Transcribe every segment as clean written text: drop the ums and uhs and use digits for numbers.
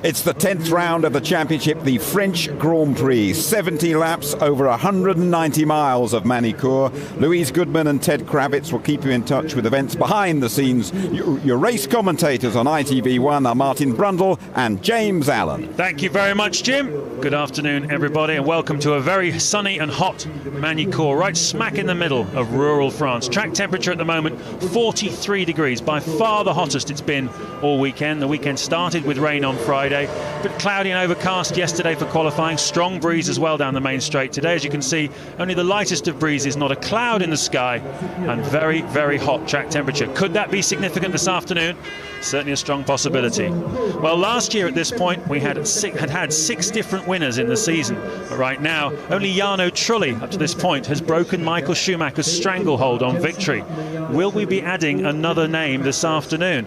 It's the 10th round of the championship, the French Grand Prix. 70 laps over 190 miles of Manicourt. Louise Goodman and Ted Kravitz will keep you in touch with events behind the scenes. Your race commentators on ITV1 are Martin Brundle and James Allen. Thank you very much, Jim. Good afternoon, everybody, and welcome to a very sunny and hot Manicourt, right smack in the middle of rural France. Track temperature at the moment, 43 degrees, by far the hottest it's been all weekend. The weekend started with rain on Friday, but cloudy and overcast yesterday for qualifying. Strong breeze as well down the main straight. Today, as you can see, only the lightest of breezes, not a cloud in the sky, and very, very hot track temperature. Could that be significant this afternoon? Certainly a strong possibility. Well, last year at this point we had six different winners in the season, but right now only Jarno Trulli up to this point has broken Michael Schumacher's stranglehold on victory. Will we be adding another name this afternoon?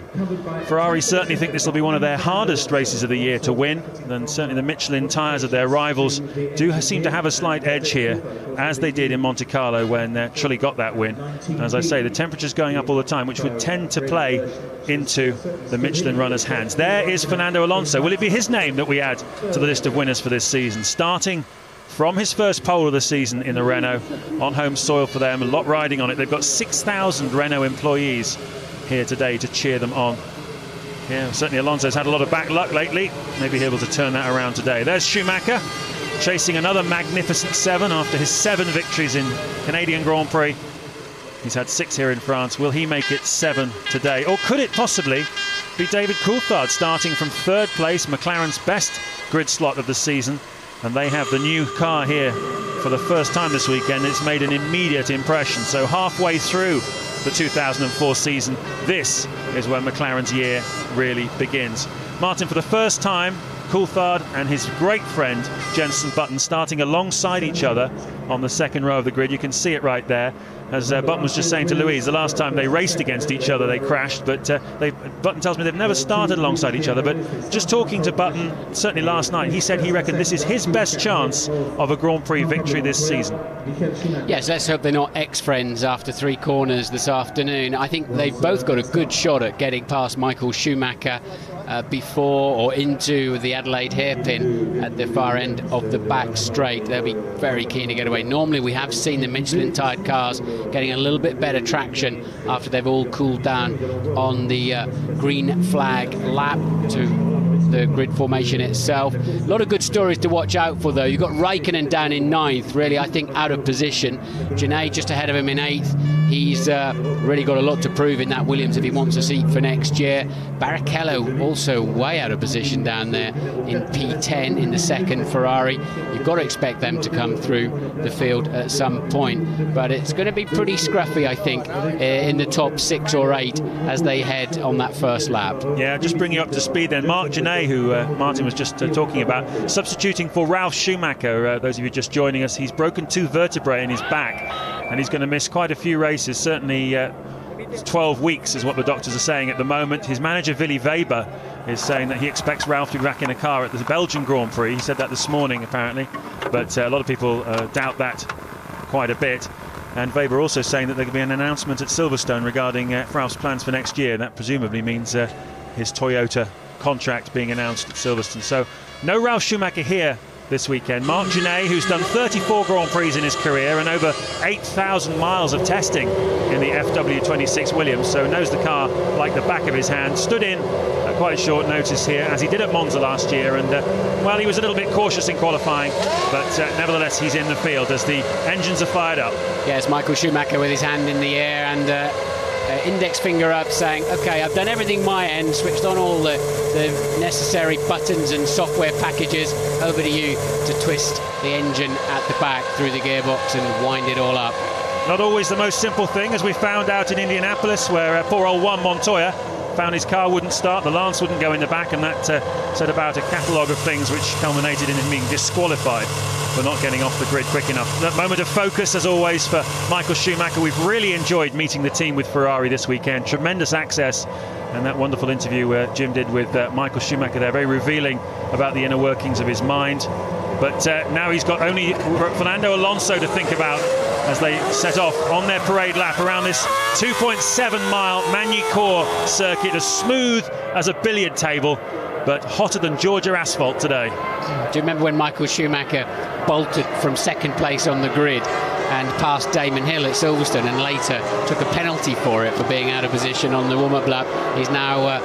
Ferrari certainly think this will be one of their hardest races of the year to win, and certainly the Michelin tyres of their rivals do seem to have a slight edge here, as they did in Monte Carlo when Trulli got that win. And as I say, the temperature's going up all the time, which would tend to play into the Michelin runners' hands. There is Fernando Alonso. Will it be his name that we add to the list of winners for this season? Starting from his first pole of the season in the Renault, on home soil for them, a lot riding on it. They've got 6,000 Renault employees here today to cheer them on. Yeah, certainly Alonso's had a lot of back luck lately. Maybe he'll be able to turn that around today. There's Schumacher chasing another magnificent 7 after his 7 victories in Canadian Grand Prix. He's had 6 here in France. Will he make it 7 today? Or could it possibly be David Coulthard starting from 3rd place, McLaren's best grid slot of the season? And they have the new car here for the first time this weekend. It's made an immediate impression. So halfway through the 2004 season, this is when McLaren's year really begins. Martin, for the first time, Coulthard and his great friend Jenson Button starting alongside each other on the second row of the grid. You can see it right there. As Button was just saying to Louise, the last time they raced against each other they crashed, but Button tells me they've never started alongside each other. But just talking to Button, certainly last night, he said he reckoned this is his best chance of a Grand Prix victory this season. Yes, let's hope they're not ex-friends after 3 corners this afternoon. I think they've both got a good shot at getting past Michael Schumacher before or into the Adelaide hairpin at the far end of the back straight. They'll be very keen to get away. Normally we have seen the Michelin-tired cars getting a little bit better traction after they've all cooled down on the green flag lap to the grid formation itself. A lot of good stories to watch out for, though. You've got Raikkonen down in 9th, really, I think, out of position. Genet just ahead of him in 8th. He's really got a lot to prove in that Williams if he wants a seat for next year. Barrichello also way out of position down there in P10 in the 2nd Ferrari. You've got to expect them to come through the field at some point, but it's going to be pretty scruffy, I think, in the top 6 or 8 as they head on that first lap. Yeah, just bring you up to speed then. Marc Genet, who Martin was just talking about, substituting for Ralf Schumacher. Those of you just joining us, he's broken 2 vertebrae in his back, and he's going to miss quite a few races. Certainly 12 weeks is what the doctors are saying at the moment. His manager, Willy Weber, is saying that he expects Ralf to be back in a car at the Belgian Grand Prix. He said that this morning, apparently, but a lot of people doubt that quite a bit. And Weber also saying that there could be an announcement at Silverstone regarding Ralf's plans for next year. That presumably means his Toyota contract being announced at Silverstone. So no Ralf Schumacher here this weekend. Marc Genet, who's done 34 Grand Prix in his career and over 8,000 miles of testing in the FW26 Williams, so knows the car like the back of his hand, stood in at quite short notice here, as he did at Monza last year, and well, he was a little bit cautious in qualifying, but nevertheless he's in the field as the engines are fired up. Yes, Michael Schumacher with his hand in the air and index finger up, saying, okay, I've done everything my end, switched on all the necessary buttons and software packages. Over to you to twist the engine at the back through the gearbox and wind it all up. Not always the most simple thing, as we found out in Indianapolis, where poor old Juan Montoya found his car wouldn't start, the lance wouldn't go in the back, and that said about a catalogue of things which culminated in him being disqualified for not getting off the grid quick enough. That moment of focus, as always, for Michael Schumacher. We've really enjoyed meeting the team with Ferrari this weekend. Tremendous access, and that wonderful interview Jim did with Michael Schumacher there, very revealing about the inner workings of his mind. But now he's got only Fernando Alonso to think about as they set off on their parade lap around this 2.7 mile Manicourt circuit, as smooth as a billiard table. but hotter than Georgia asphalt today. Do you remember when Michael Schumacher bolted from second place on the grid and passed Damon Hill at Silverstone and later took a penalty for it for being out of position on the warm-up lap? He's now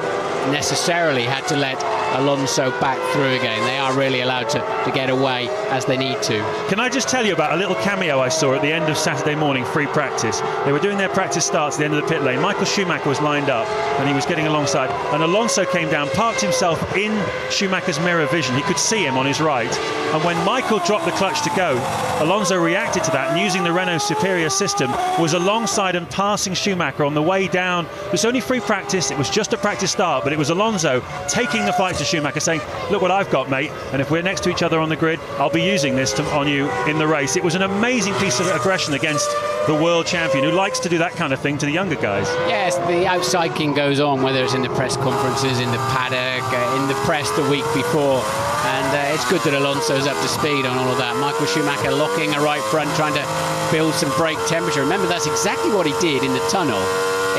necessarily had to let Alonso back through again. They are really allowed to get away as they need to. Can I just tell you about a little cameo I saw at the end of Saturday morning free practice? They were doing their practice starts at the end of the pit lane. Michael Schumacher was lined up and he was getting alongside, and Alonso came down, parked himself in Schumacher's mirror vision. He could see him on his right, and when Michael dropped the clutch to go, Alonso reacted to that and using the Renault Superior system was alongside and passing Schumacher on the way down. It was only free practice, it was just a practice start, but it was Alonso taking the fight to Schumacher, saying, look what I've got, mate, and if we're next to each other on the grid, I'll be using this on you in the race. It was an amazing piece of aggression against the world champion, who likes to do that kind of thing to the younger guys. Yes, the outside king goes on, whether it's in the press conferences, in the paddock, in the press the week before, and it's good that Alonso's up to speed on all of that. Michael Schumacher locking a right front, trying to build some brake temperature. Remember, that's exactly what he did in the tunnel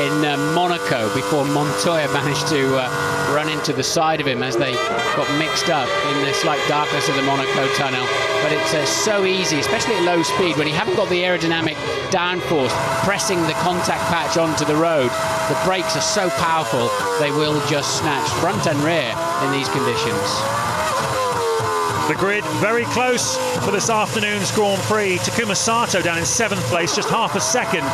in Monaco before Montoya managed to run into the side of him as they got mixed up in the slight darkness of the Monaco tunnel. But it's so easy, especially at low speed, when you haven't got the aerodynamic downforce pressing the contact patch onto the road. The brakes are so powerful, they will just snatch front and rear in these conditions. The grid very close for this afternoon's Grand Prix. Takuma Sato down in 7th place, just half a second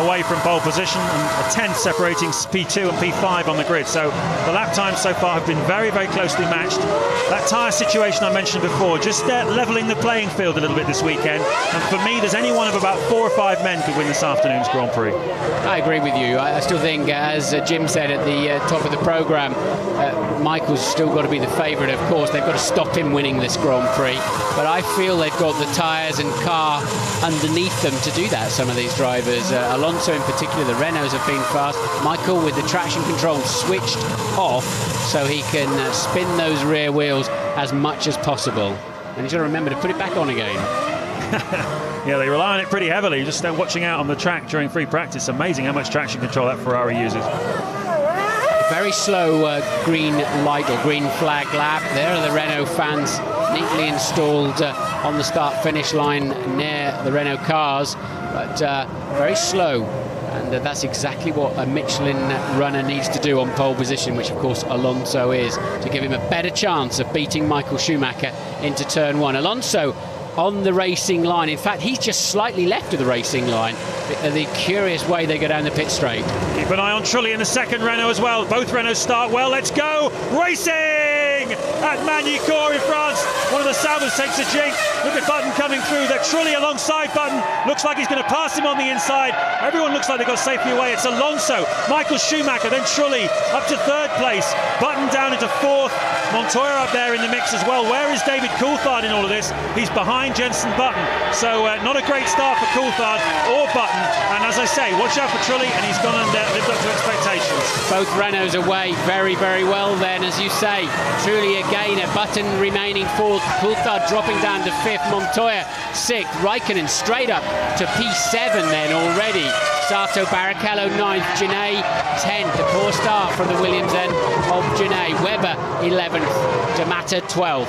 away from pole position, and a 10th separating P2 and P5 on the grid. So the lap times so far have been very, very closely matched. That tyre situation I mentioned before, just levelling the playing field a little bit this weekend. And for me, there's any one of about 4 or 5 men could win this afternoon's Grand Prix. I agree with you. I still think, as Jim said at the top of the programme, Michael's still got to be the favourite, of course. They've got to stop him winning this Grand Prix, but I feel they've got the tyres and car underneath them to do that, some of these drivers. Alonso in particular, the Renaults have been fast. Michael with the traction control switched off so he can spin those rear wheels as much as possible. And he's got to remember to put it back on again. Yeah, they rely on it pretty heavily. Just watching out on the track during free practice. Amazing how much traction control that Ferrari uses. Very slow green light or green flag lap. There are the Renault fans neatly installed on the start-finish line near the Renault cars, but very slow. And that's exactly what a Michelin runner needs to do on pole position, which of course Alonso is, to give him a better chance of beating Michael Schumacher into turn 1. Alonso on the racing line. In fact, he's just slightly left of the racing line. The curious way they go down the pit straight. Keep an eye on Trulli in the second Renault as well. Both Renaults start well. Let's go racing at Magny-Cours in France. One of the Saubers takes a jink. Look at Button coming through. That Trulli alongside Button. Looks like he's going to pass him on the inside. Everyone looks like they got safely away. It's Alonso, Michael Schumacher, then Trulli up to 3rd place. Button down into 4th. Montoya up there in the mix as well. Where is David Coulthard in all of this? He's behind Jenson Button. So not a great start for Coulthard or Button. And as I say, watch out for Trulli, and he's gone and lived up to expectations. Both Renaults away very, very well then, as you say. Trulli again, a Button remaining 4th. Coulthard dropping down to 5th. Montoya 6th. Raikkonen straight up to P7 then already. Sato Barrichello 9th. Genet 10th. A poor start from the Williams end of Genet. Webber 11th. D'Amata 12th.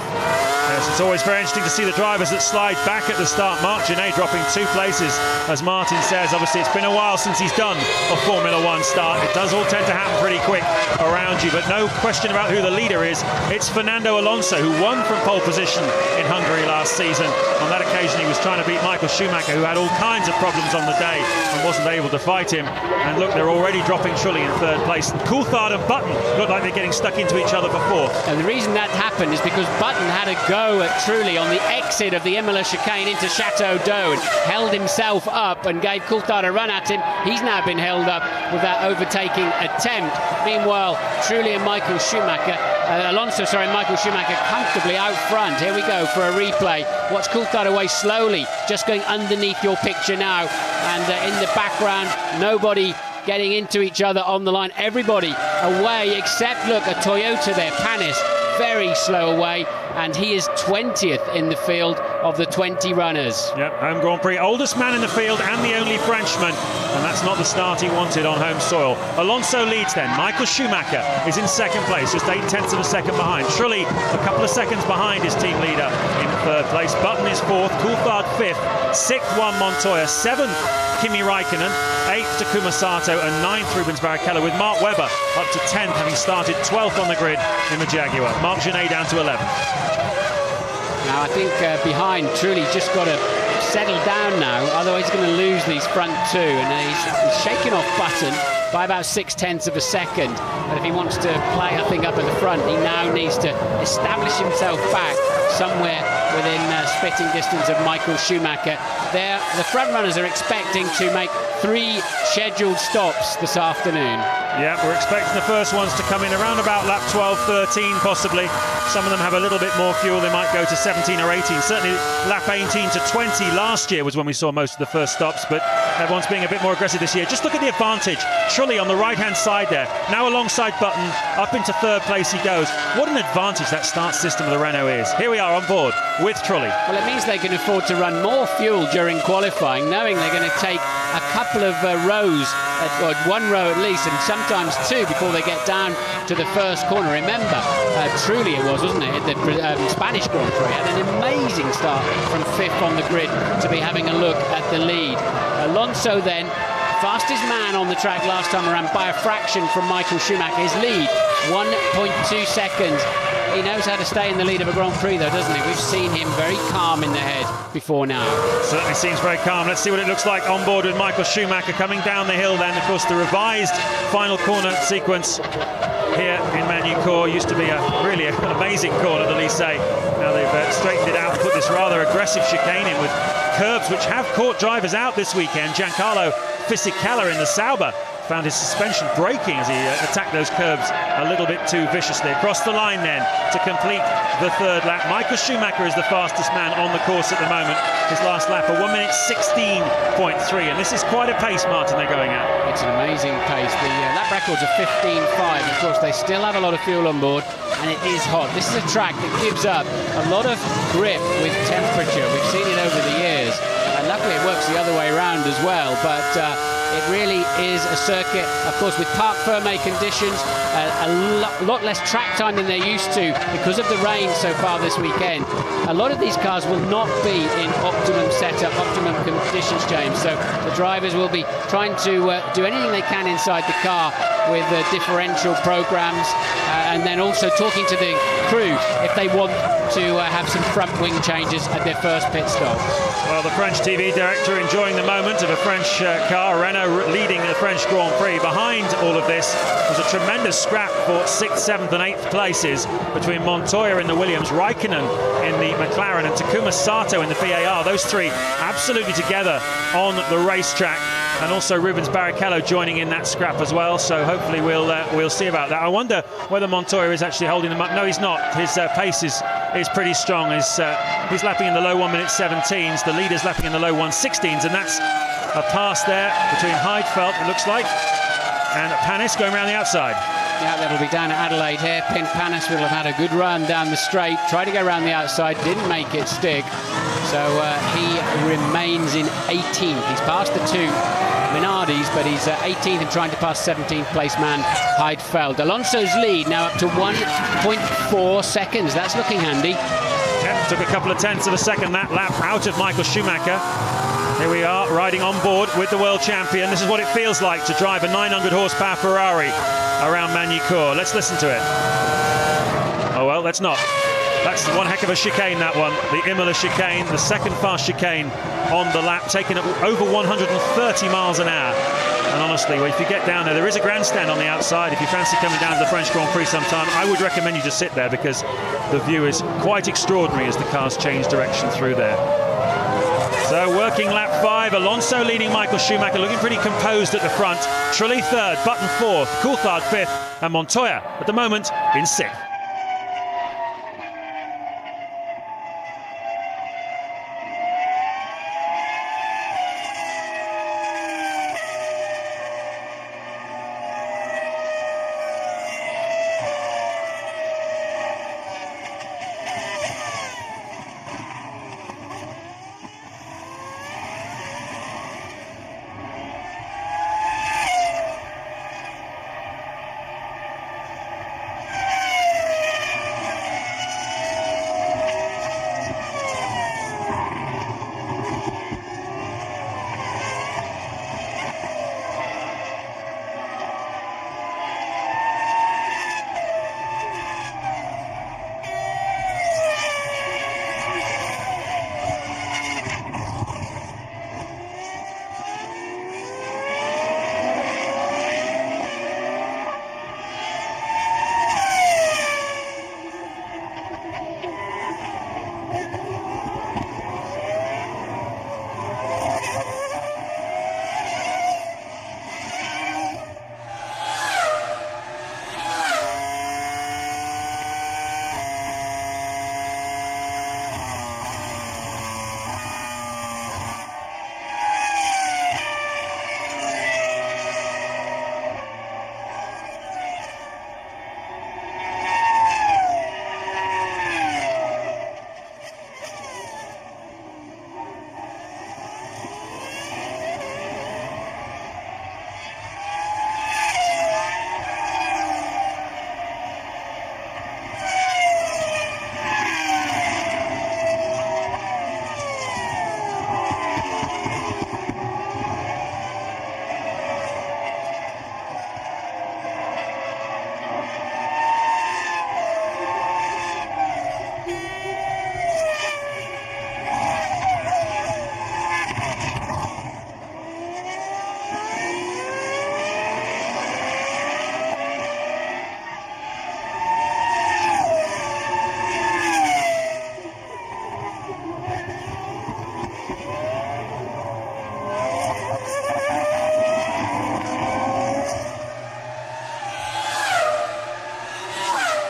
Yes, it's always very interesting to see the drivers that slide back at the start. Marc Genet dropping 2 places, as Martin says. Obviously, it's been a while since he's done a Formula 1 start. It does all tend to happen pretty quick around you, but no question about who the leader is. It's Fernando Alonso, who won from pole position in Hungary last season. On that occasion, he was trying to beat Michael Schumacher, who had all kinds of problems on the day and wasn't able to fight him. And look, they're already dropping Trulli in 3rd place. Coulthard and Button look like they're getting stuck into each other before. And the reason that happened is because Button had a go at Trulli on the exit of the Imola chicane into Chateau d'Eau and held himself up and gave Coulthard a run at him. He's now been held up with that overtaking attempt. Meanwhile, Trulli and Michael Schumacher, Michael Schumacher comfortably out front. Here we go for a replay. Watch Coulthard away slowly, just going underneath your picture now. And in the background, nobody getting into each other on the line. Everybody away except, look, a Toyota there, Panis, very slow away, and he is 20th in the field of the 20 runners. Yep, home Grand Prix, oldest man in the field and the only Frenchman, and that's not the start he wanted on home soil. Alonso leads then. Michael Schumacher is in second place, just 0.8 of a second behind. Trulli a couple of seconds behind his team leader in third place. Button is fourth, Coulthard fifth, sixth Juan Montoya, seventh Kimi Raikkonen, 8th Takuma Sato, and 9th Rubens Barrichello, with Mark Webber up to 10th, having started 12th on the grid in the Jaguar. Marc Gené down to 11th. Now I think behind, Trulli just got to settle down now, otherwise he's going to lose these front two, and he's shaking off Button by about 0.6 of a second. But if he wants to play, I think, up at the front, he now needs to establish himself back somewhere within spitting distance of Michael Schumacher. There, the front runners are expecting to make 3 scheduled stops this afternoon. Yeah, we're expecting the first ones to come in around about lap 12, 13 possibly. Some of them have a little bit more fuel. They might go to 17 or 18. Certainly lap 18 to 20 last year was when we saw most of the first stops, but everyone's being a bit more aggressive this year. Just look at the advantage. Trulli on the right-hand side there. Now alongside Button, up into third place he goes. What an advantage that start system of the Renault is. Here we are on board with Trulli. Well, it means they can afford to run more fuel during qualifying, knowing they're going to take a couple of rows, or 1 row at least, and sometimes 2 before they get down to the first corner. Remember, Trulli it was, wasn't it, at the Spanish Grand Prix, had an amazing start from 5th on the grid to be having a look at the lead. Alonso then, fastest man on the track last time around by a fraction from Michael Schumacher. His lead, 1.2 seconds. He knows how to stay in the lead of a Grand Prix, though, doesn't he? We've seen him very calm in the head before now. Certainly seems very calm. Let's see what it looks like on board with Michael Schumacher coming down the hill then. Of course, the revised final corner sequence here in Magny-Cours used to be a really amazing corner, the Lycée. Now they've straightened it out and put this rather aggressive chicane in with curbs which have caught drivers out this weekend. Giancarlo Fisichella in the Sauber found his suspension breaking as he attacked those curbs a little bit too viciously. Across the line then to complete the third lap. Michael Schumacher is the fastest man on the course at the moment. His last lap, a 1:16.3, and this is quite a pace, Martin, they're going at. It's an amazing pace. The lap records are 15.5. Of course, they still have a lot of fuel on board, and it is hot. This is a track that gives up a lot of grip with temperature. We've seen it over the years, and luckily it works the other way around as well, but it really is a circuit, of course, with Parc Fermé conditions, a lot less track time than they're used to because of the rain so far this weekend. A lot of these cars will not be in optimum setup, optimum conditions, James, so the drivers will be trying to do anything they can inside the car with differential programs, and then also talking to the crew if they want to have some front wing changes at their first pit stop. Well, the French TV director enjoying the moment of a French car, Renault leading the French Grand Prix. Behind all of this was a tremendous scrap for 6th, 7th and 8th places between Montoya in the Williams, Raikkonen in the McLaren and Takuma Sato in the VAR. Those three absolutely together on the racetrack, and also Rubens Barrichello joining in that scrap as well, so hopefully we'll see about that. I wonder whether Montoya is actually holding them up. No, he's not. His pace is pretty strong. He's lapping in the low 1:17s. The leader's lapping in the low 1:16s, and that's a pass there between Heidfeld, it looks like, and Panis going around the outside. Yeah, that'll be down at Adelaide hairpin. Panis will have had a good run down the straight, tried to go around the outside, didn't make it stick, so he remains in 18th. He's passed the two Minardis, but he's 18th and trying to pass 17th place man Heidfeld. Alonso's lead now up to 1.4 seconds. That's looking handy. Yeah, took a couple of tenths of a second that lap out of Michael Schumacher. Here we are riding on board with the world champion. This is what it feels like to drive a 900 horsepower Ferrari around Magny-Cours. Let's listen to it. Oh well, let's not. That's one heck of a chicane, that one. The Imola chicane, the second fast chicane on the lap, taken at over 130 miles an hour. And honestly, if you get down there is a grandstand on the outside. If you fancy coming down to the French Grand Prix sometime, I would recommend you to sit there because the view is quite extraordinary as the cars change direction through there. So working lap 5, Alonso leading Michael Schumacher, looking pretty composed at the front. Trulli third, Button fourth, Coulthard fifth, and Montoya at the moment in 6th.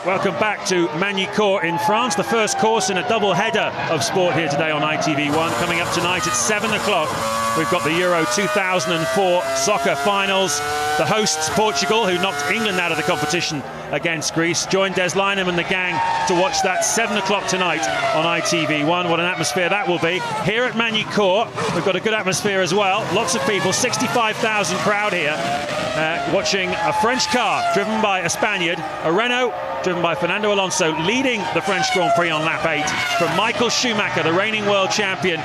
Welcome back to Magny-Cours in France, the first course in a double header of sport here today on ITV1. Coming up tonight at 7 o'clock, we've got the Euro 2004 soccer finals. The hosts, Portugal, who knocked England out of the competition against Greece, joined Des Lynam and the gang to watch that 7 o'clock tonight on ITV1. What an atmosphere that will be. Here at Magny-Cours, we've got a good atmosphere as well. Lots of people, 65,000 crowd here, watching a French car driven by a Spaniard, a Renault, driven by Fernando Alonso, leading the French Grand Prix on lap 8 from Michael Schumacher, the reigning world champion,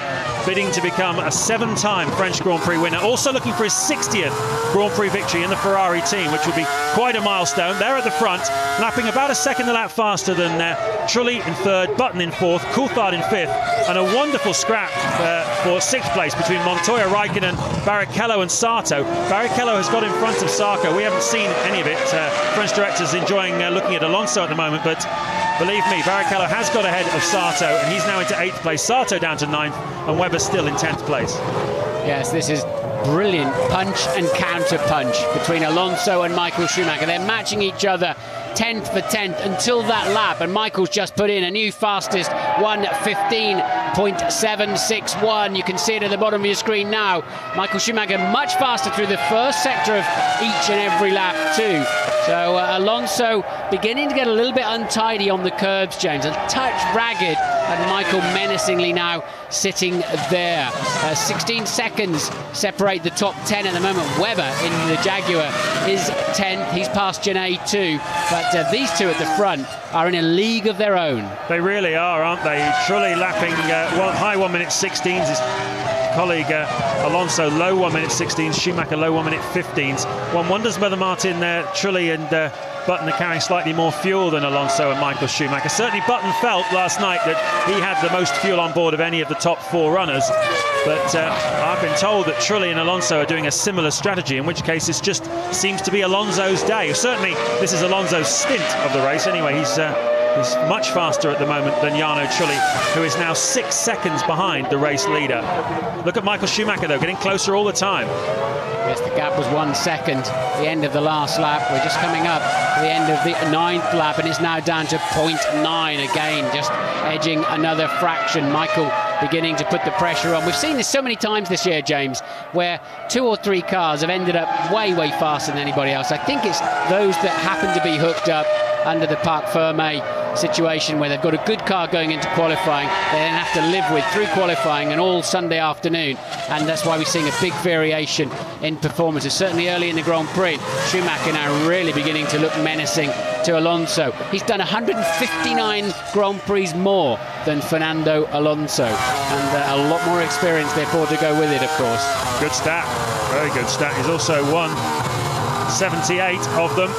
bidding to become a 7-time French Grand Prix winner. Also looking for his 60th Grand Prix victory in the Ferrari team, which would be quite a milestone. They're at the front, lapping about a second a lap faster than Trulli in third, Button in fourth, Coulthard in fifth, and a wonderful scrap for sixth place between Montoya, Raikkonen, Barrichello and Sato. Barrichello has got in front of Sarko. We haven't seen any of it. French directors enjoying looking at Alonso at the moment, but believe me, Barrichello has got ahead of Sato, and he's now into 8th place. Sato down to 9th, and Webber still in 10th place. Yes, this is brilliant punch and counter punch between Alonso and Michael Schumacher. They're matching each other 10th for 10th until that lap, and Michael's just put in a new fastest 1:15.761. You can see it at the bottom of your screen now. Michael Schumacher much faster through the first sector of each and every lap too. So Alonso beginning to get a little bit untidy on the curbs, James, a touch ragged, and Michael menacingly now sitting there. 16 seconds separate the top 10 at the moment. Webber in the Jaguar is 10th. He's passed Genet too, but these two at the front are in a league of their own. They really are, aren't they? Trulli lapping high 1:16s. His colleague Alonso low 1:16s. Schumacher low 1:15s. One wonders whether Martin Trulli and Button are carrying slightly more fuel than Alonso and Michael Schumacher. Certainly Button felt last night that he had the most fuel on board of any of the top 4 runners. But I've been told that Trulli and Alonso are doing a similar strategy, in which case it just seems to be Alonso's day. Certainly this is Alonso's stint of the race. Anyway, he's much faster at the moment than Jarno Trulli, who is now 6 seconds behind the race leader. Look at Michael Schumacher, though, getting closer all the time. Yes, the gap was 1 second, the end of the last lap. We're just coming up to the end of the 9th lap, and it's now down to 0.9 again, just edging another fraction. Michael beginning to put the pressure on. We've seen this so many times this year, James, where 2 or 3 cars have ended up way faster than anybody else. I think it's those that happen to be hooked up under the Parc Fermé situation, where they've got a good car going into qualifying, they then have to live with through qualifying and all Sunday afternoon, and that's why we're seeing a big variation in performances. Certainly early in the Grand Prix, Schumacher now really beginning to look menacing to Alonso. He's done 159 Grand Prix more than Fernando Alonso, and a lot more experience therefore to go with it, of course. Good stat, very good stat. He's also won 78 of them.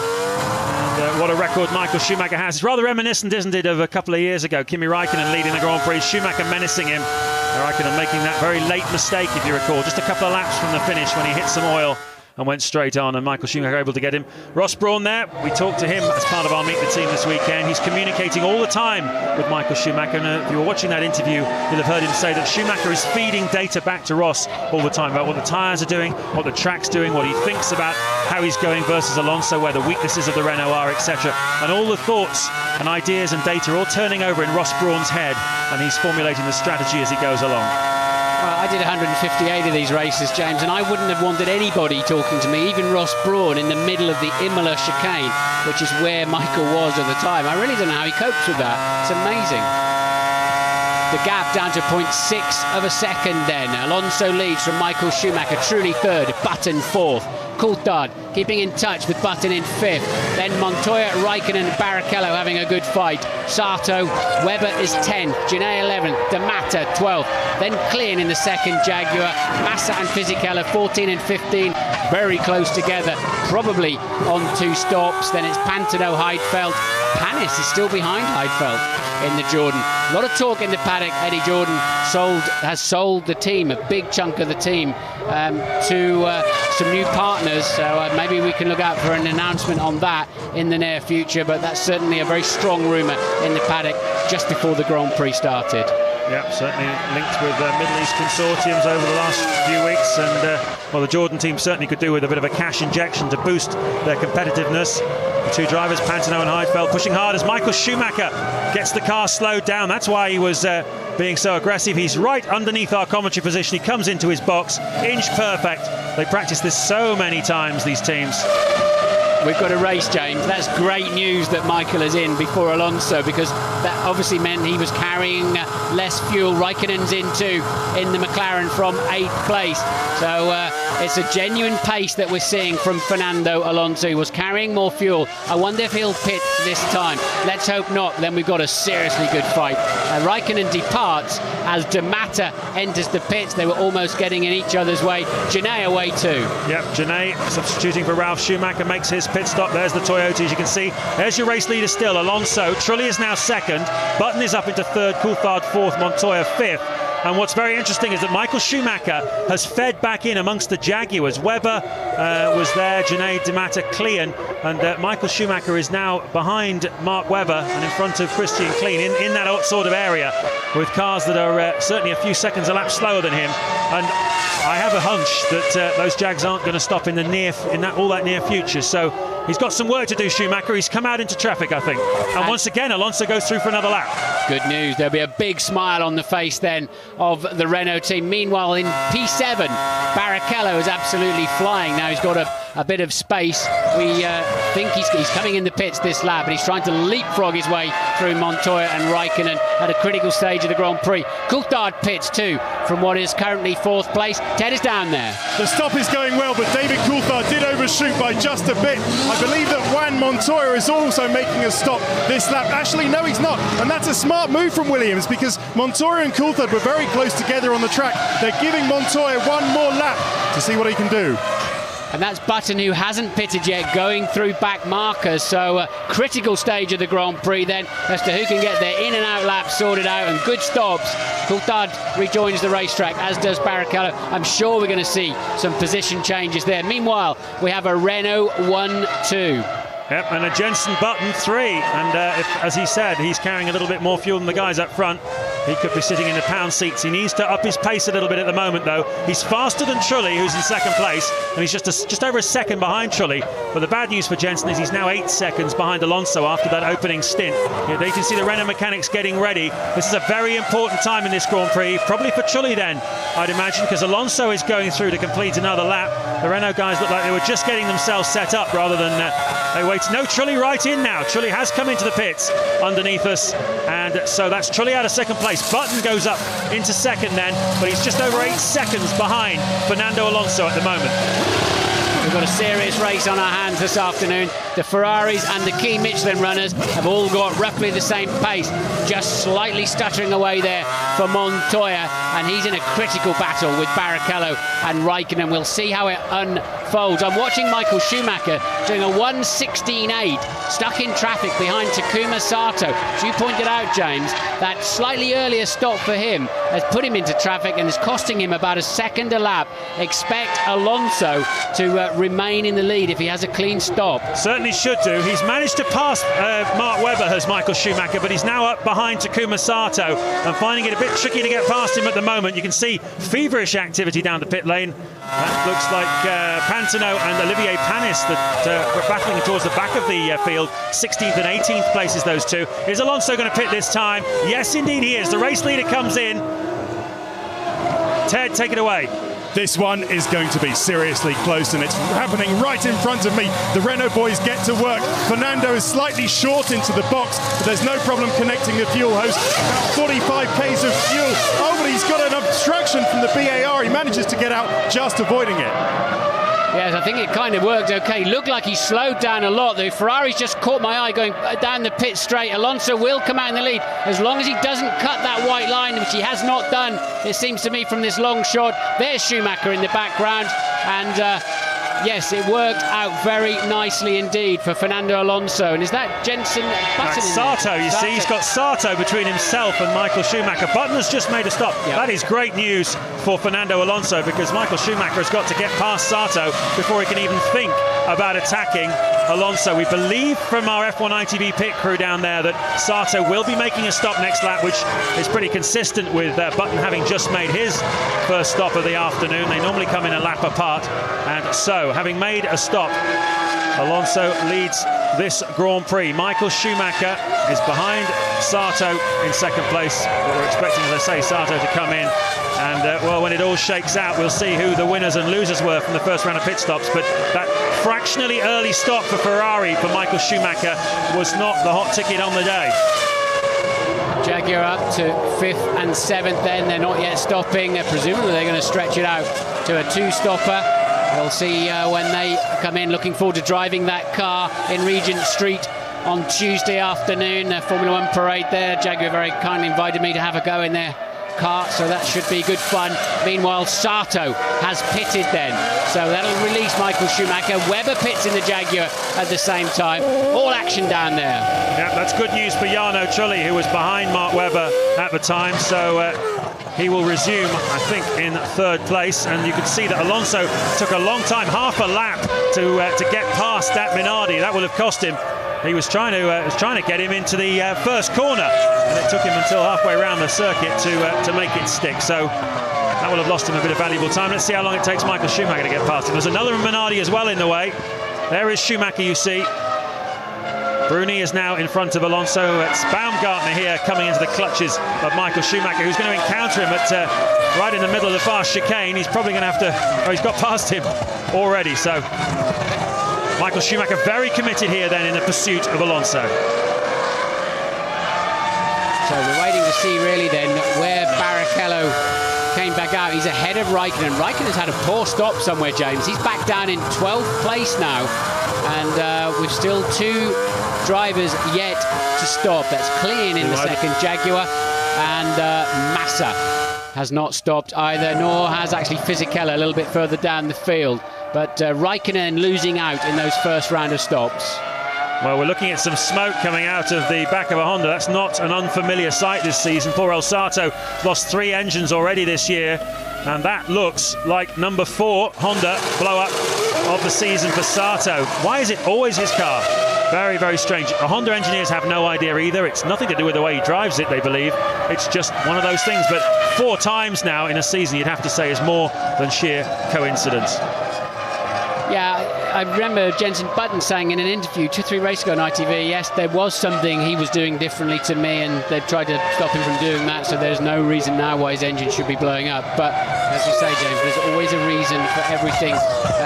What a record Michael Schumacher has. It's rather reminiscent, isn't it, of a couple of years ago. Kimi Raikkonen leading the Grand Prix, Schumacher menacing him. Raikkonen making that very late mistake, if you recall, just a couple of laps from the finish when he hit some oil and went straight on, and Michael Schumacher able to get him. Ross Brawn there, we talked to him as part of our Meet the Team this weekend. He's communicating all the time with Michael Schumacher, and if you were watching that interview, you'll have heard him say that Schumacher is feeding data back to Ross all the time about what the tyres are doing, what the track's doing, what he thinks about how he's going versus Alonso, where the weaknesses of the Renault are, etc. And all the thoughts and ideas and data are all turning over in Ross Brawn's head, and he's formulating the strategy as he goes along. Well, I did 158 of these races, James, and I wouldn't have wanted anybody talking to me, even Ross Brawn, in the middle of the Imola chicane, which is where Michael was at the time. I really don't know how he copes with that. It's amazing. The gap down to 0.6 of a second then. Alonso leads from Michael Schumacher, Trulli third, Button fourth. Coulthard keeping in touch with Button in fifth. Then Montoya, Raikkonen and Barrichello having a good fight. Sato, Webber is 10th, Genet 11th, D'Amata 12th. Then Klein in the second Jaguar. Massa and Fisichella 14 and 15, very close together, probably on 2 stops. Then it's Pantano, Heidfeld. Panis is still behind Heidfeld in the Jordan. A lot of talk in the paddock. Eddie Jordan has sold the team, a big chunk of the team, to some new partners. So maybe we can look out for an announcement on that in the near future. But that's certainly a very strong rumour in the paddock just before the Grand Prix started. Yeah, certainly linked with Middle East consortiums over the last few weeks, and well, the Jordan team certainly could do with a bit of a cash injection to boost their competitiveness. The two drivers, Pantano and Heidfeld, pushing hard as Michael Schumacher gets the car slowed down. That's why he was being so aggressive. He's right underneath our commentary position. He comes into his box, inch perfect. They practice this so many times, these teams. We've got a race, James. That's great news that Michael is in before Alonso, because that obviously meant he was carrying less fuel. Raikkonen's in the McLaren from 8th place. So it's a genuine pace that we're seeing from Fernando Alonso. He was carrying more fuel. I wonder if he'll pit this time. Let's hope not. Then we've got a seriously good fight. Raikkonen departs as De Mata enters the pits. They were almost getting in each other's way. Genet away too. Yep, Genet substituting for Ralf Schumacher makes his pit stop. There's the Toyota, as you can see. There's your race leader still, Alonso. Trulli is now second. Button is up into third. Coulthard fourth. Montoya fifth. And what's very interesting is that Michael Schumacher has fed back in amongst the Jaguars. Webber was there, Genet, De Mata, Klein, and Michael Schumacher is now behind Mark Webber and in front of Christian Klein in that sort of area, with cars that are certainly a few seconds a lap slower than him. And I have a hunch that those Jags aren't going to stop in all that near future. So he's got some work to do, Schumacher. He's come out into traffic, I think. And once again, Alonso goes through for another lap. Good news. There'll be a big smile on the face then of the Renault team. Meanwhile, in P7, Barrichello is absolutely flying. Now he's got a bit of space. We think he's coming in the pits this lap, but he's trying to leapfrog his way through Montoya and Raikkonen at a critical stage of the Grand Prix. Coulthard pits too from what is currently 4th place. Ted is down there. The stop is going well, but David Coulthard did overshoot by just a bit. I believe that Juan Montoya is also making a stop this lap. Actually, no, he's not. And that's a smart move from Williams, because Montoya and Coulthard were very close together on the track. They're giving Montoya one more lap to see what he can do. And that's Button, who hasn't pitted yet, going through back markers. So critical stage of the Grand Prix then as to who can get their in and out laps sorted out, and good stops. Coulthard rejoins the racetrack, as does Barrichello. I'm sure we're going to see some position changes there. Meanwhile, we have a Renault 1-2. Yep, and a Jenson Button 3. And as he said, he's carrying a little bit more fuel than the guys up front. He could be sitting in the pound seats. He needs to up his pace a little bit at the moment, though. He's faster than Trulli, who's in second place, and he's just over a second behind Trulli. But the bad news for Jenson is he's now 8 seconds behind Alonso after that opening stint. There you can see the Renault mechanics getting ready. This is a very important time in this Grand Prix, probably for Trulli then, I'd imagine, because Alonso is going through to complete another lap. The Renault guys look like they were just getting themselves set up rather than they wait. No, Trulli right in now. Trulli has come into the pits underneath us, and so that's Trulli out of second place. Button goes up into second then, but he's just over 8 seconds behind Fernando Alonso at the moment. We've got a serious race on our hands this afternoon. The Ferraris and the key Michelin runners have all got roughly the same pace, just slightly stuttering away there for Montoya, and he's in a critical battle with Barrichello and Raikkonen. We'll see how it unfolds. I'm watching Michael Schumacher doing a 1:16.8, stuck in traffic behind Takuma Sato. As you pointed out, James, that slightly earlier stop for him has put him into traffic and is costing him about a second a lap. Expect Alonso to remain in the lead if he has a clean stop. Certainly should do. He's managed to pass Mark Webber, has Michael Schumacher, but he's now up behind Takuma Sato and finding it a bit tricky to get past him at the moment. You can see feverish activity down the pit lane. That looks like Pantano and Olivier Panis that were battling towards the back of the field. 16th and 18th places, those two. Is Alonso going to pit this time? Yes, indeed he is. The race leader comes in. Ted, take it away. This one is going to be seriously close, and it's happening right in front of me. The Renault boys get to work. Fernando is slightly short into the box, but there's no problem connecting the fuel hose. About 45 k's of fuel. Oh, but he's got an obstruction from the BAR. He manages to get out, just avoiding it. Yes, I think it kind of worked okay. Looked like he slowed down a lot. The Ferrari's just caught my eye going down the pit straight. Alonso will come out in the lead as long as he doesn't cut that white line, which he has not done, it seems to me, from this long shot. There's Schumacher in the background, and Yes, it worked out very nicely indeed for Fernando Alonso. And is that Jenson Button? That's Sato, you see. He's got Sato between himself and Michael Schumacher. Button has just made a stop. Yep. That is great news for Fernando Alonso, because Michael Schumacher has got to get past Sato before he can even think about attacking Alonso. We believe from our F1 ITV pit crew down there that Sato will be making a stop next lap, which is pretty consistent with Button having just made his first stop of the afternoon. They normally come in a lap apart, and so having made a stop, Alonso leads this Grand Prix. Michael Schumacher is behind Sato in second place, but we're expecting, as I say, Sato to come in. And well, when it all shakes out, we'll see who the winners and losers were from the first round of pit stops. But that fractionally early stop for Ferrari for Michael Schumacher was not the hot ticket on the day. Jaguar up to 5th and 7th then. They're not yet stopping. Presumably they're going to stretch it out to a 2-stopper. We'll see when they come in. Looking forward to driving that car in Regent Street on Tuesday afternoon. Formula 1 parade there. Jaguar very kindly invited me to have a go in their car, so that should be good fun. Meanwhile, Sato has pitted then, so that'll release Michael Schumacher. Webber pits in the Jaguar at the same time. All action down there. Yeah, that's good news for Jarno Trulli, who was behind Mark Webber at the time, so he will resume, I think, in third place. And you can see that Alonso took a long time, half a lap, to get past that Minardi. That will have cost him. He was trying to get him into the first corner, and it took him until halfway around the circuit to make it stick. So that will have lost him a bit of valuable time. Let's see how long it takes Michael Schumacher to get past him. There's another Minardi as well in the way. There is Schumacher, you see. Bruni is now in front of Alonso. It's Baumgartner here coming into the clutches of Michael Schumacher, who's going to encounter him at right in the middle of the fast chicane. He's probably going to have to... Oh, he's got past him already, so... Michael Schumacher very committed here then in the pursuit of Alonso. So we're waiting to see really then where Barrichello came back out. He's ahead of Raikkonen. Raikkonen's had a poor stop somewhere, James. He's back down in 12th place now, and we've still 2 drivers yet to stop. That's Klein in the second Jaguar, and Massa has not stopped either, nor has actually Fisichella a little bit further down the field. But Raikkonen losing out in those first round of stops. Well, we're looking at some smoke coming out of the back of a Honda. That's not an unfamiliar sight this season. Poor El Sato lost 3 engines already this year, and that looks like number 4 Honda blow-up of the season for Sato. Why is it always his car? Very, very strange. The Honda engineers have no idea either. It's nothing to do with the way he drives it, they believe. It's just one of those things. But 4 times now in a season, you'd have to say, is more than sheer coincidence. Yeah, I remember Jenson Button saying in an interview 2-3 races ago on ITV, yes, there was something he was doing differently to me, and they've tried to stop him from doing that, so there's no reason now why his engine should be blowing up. But as you say, James, there's always a reason for everything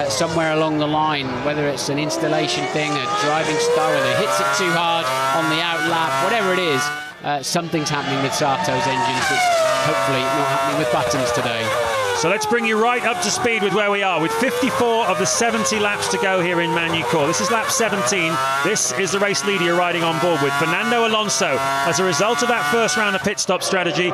somewhere along the line, whether it's an installation thing, a driving style, whether he hits it too hard on the out lap, whatever it is, something's happening with Sato's engines that's hopefully not happening with Button's today. So let's bring you right up to speed with where we are, with 54 of the 70 laps to go here in Magny-Cours. This is lap 17. This is the race leader you're riding on board with, Fernando Alonso. As a result of that first round of pit stop strategy,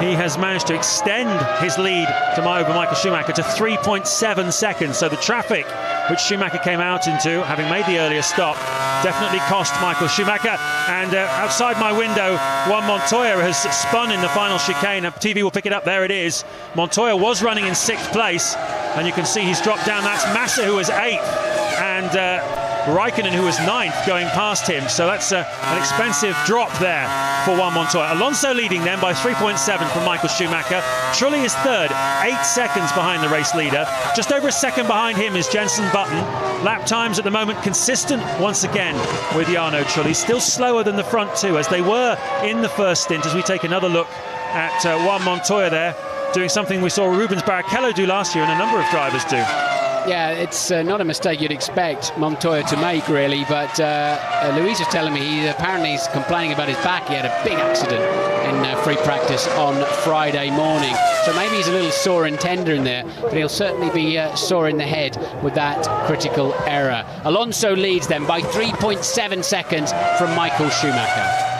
he has managed to extend his lead over Michael Schumacher to 3.7 seconds. So the traffic which Schumacher came out into, having made the earlier stop, definitely cost Michael Schumacher. And outside my window, Juan Montoya has spun in the final chicane. TV will pick it up. There it is. Montoya was running in 6th place, and you can see he's dropped down. That's Massa, who was 8th, and Raikkonen, who was 9th, going past him. So that's an expensive drop there for Juan Montoya. Alonso leading then by 3.7 from Michael Schumacher. Trulli is 3rd, 8 seconds behind the race leader. Just over a second behind him is Jenson Button. Lap times at the moment consistent once again with Jarno Trulli. Still slower than the front 2, as they were in the first stint, as we take another look at Juan Montoya there, doing something we saw Rubens Barrichello do last year, and a number of drivers do. Yeah, it's not a mistake you'd expect Montoya to make, really, but Luis was telling me he apparently is complaining about his back. He had a big accident in free practice on Friday morning, so maybe he's a little sore and tender in there, but he'll certainly be sore in the head with that critical error. Alonso leads then by 3.7 seconds from Michael Schumacher.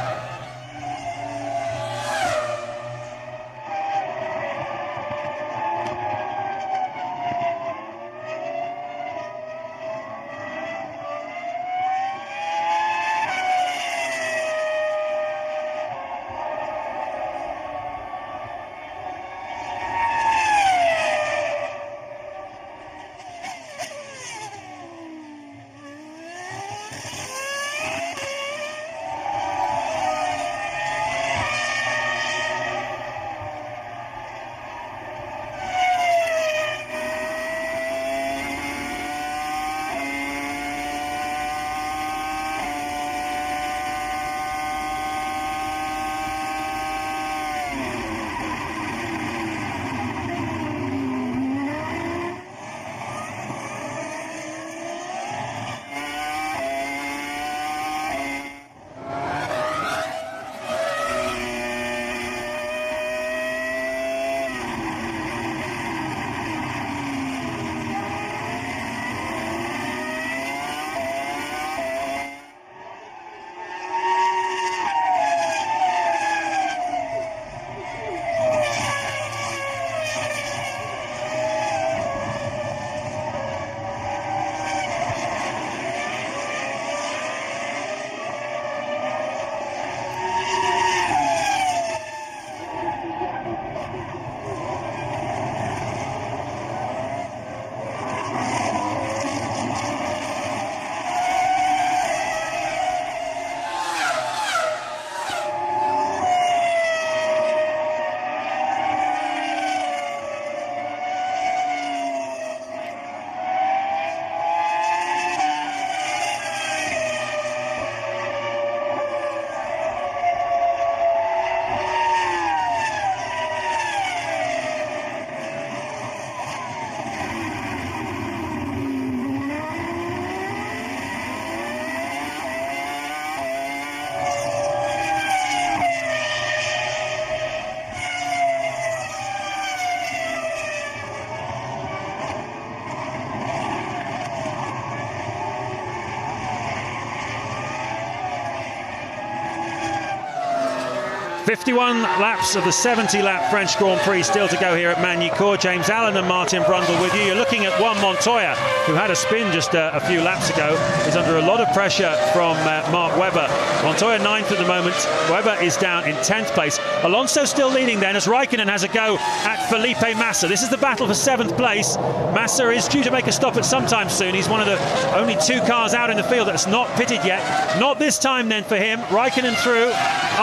51 laps of the 70-lap French Grand Prix still to go here at Magny-Cours. James Allen and Martin Brundle with you. You're looking at Juan Montoya, who had a spin just a few laps ago. He's under a lot of pressure from Mark Webber. Montoya 9th at the moment. Webber is down in 10th place. Alonso still leading then as Raikkonen has a go at Felipe Massa. This is the battle for 7th place. Massa is due to make a stop at some time soon. He's one of the only 2 cars out in the field that's not pitted yet. Not this time then for him. Raikkonen through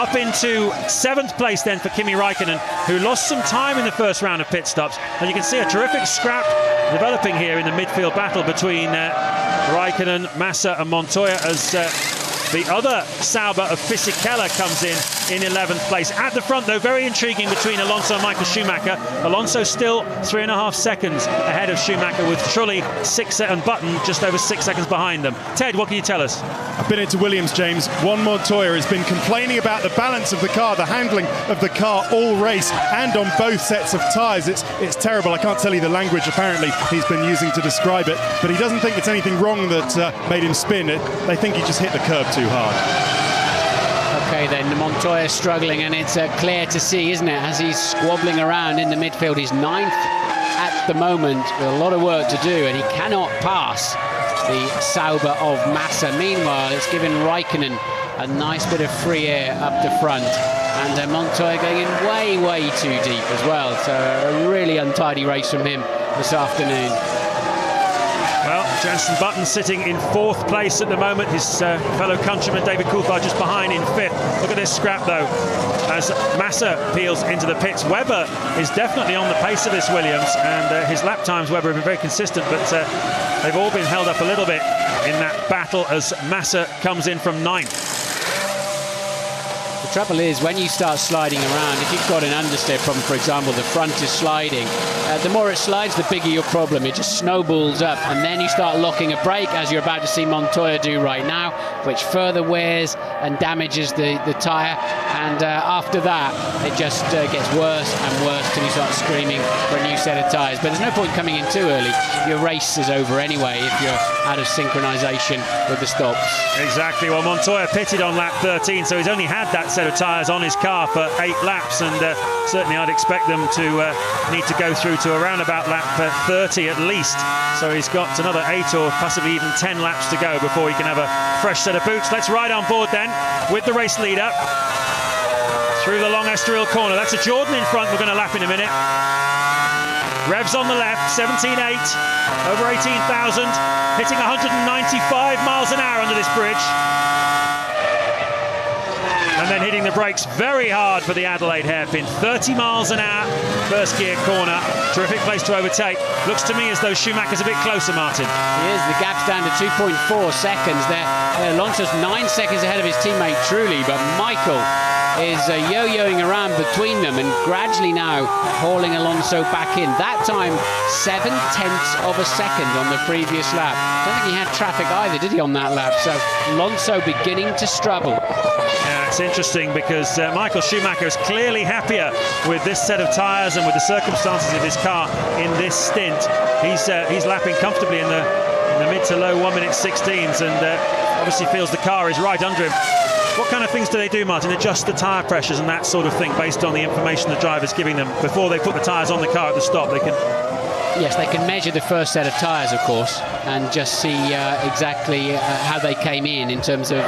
up into 7th place then for Kimi Raikkonen, who lost some time in the first round of pit stops. And you can see a terrific scrap developing here in the midfield battle between Raikkonen, Massa and Montoya as the other Sauber of Fisichella comes in 11th place. At the front, though, very intriguing between Alonso and Michael Schumacher. Alonso still 3.5 seconds ahead of Schumacher, with Trulli and Button just over 6 seconds behind them. Ted, what can you tell us? I've been into Williams, James. Juan Montoya has been complaining about the balance of the car, the handling of the car all race and on both sets of tyres. It's terrible. I can't tell you the language apparently he's been using to describe it, but he doesn't think it's anything wrong that made him spin. They think he just hit the curb too hard. Okay, then Montoya struggling, and it's clear to see, isn't it, as he's squabbling around in the midfield. He's 9th at the moment with a lot of work to do, and he cannot pass the Sauber of Massa. Meanwhile, it's given Raikkonen a nice bit of free air up the front, and Montoya going in way too deep as well. So a really untidy race from him this afternoon. Well, Jenson Button sitting in 4th place at the moment. His fellow countryman David Coulthard just behind in 5th. Look at this scrap, though, as Massa peels into the pits. Webber is definitely on the pace of this Williams, and his lap times, Webber, have been very consistent, but they've all been held up a little bit in that battle as Massa comes in from 9th. The trouble is, when you start sliding around, if you've got an understeer problem, for example, the front is sliding, the more it slides, the bigger your problem. It just snowballs up, and then you start locking a brake, as you're about to see Montoya do right now, which further wears and damages the tyre, and after that, it just gets worse and worse till you start screaming for a new set of tyres. But there's no point coming in too early. Your race is over anyway if you're out of synchronisation with the stops. Exactly. Well, Montoya pitted on lap 13, so he's only had that set of tyres on his car for 8 laps, and certainly I'd expect them to need to go through to around about lap 30 at least. So he's got another 8 or possibly even 10 laps to go before he can have a fresh set of boots. Let's ride on board then with the race leader through the long Estoril corner. That's a Jordan in front. We're going to lap in a minute. Revs on the left, 17.8, over 18,000, hitting 195 miles an hour under this bridge. And then hitting the brakes very hard for the Adelaide hairpin. 30 miles an hour, first gear corner. Terrific place to overtake. Looks to me as though Schumacher's a bit closer, Martin. He is. The gap's down to 2.4 seconds there. Alonso's 9 seconds ahead of his teammate Trulli, but Michael is yo-yoing around between them and gradually now hauling Alonso back in. That time, 7/10 of a second on the previous lap. Don't think he had traffic either, did he, on that lap? So Alonso beginning to struggle. Yeah, it's interesting because Michael Schumacher is clearly happier with this set of tyres and with the circumstances of his car in this stint. He's lapping comfortably in the mid to low 1:16s, and obviously feels the car is right under him. What kind of things do they do, Martin? Adjust the tyre pressures and that sort of thing based on the information the driver's giving them before they put the tyres on the car at the stop. They can... Yes, they can measure the first set of tyres, of course, and just see exactly how they came in terms of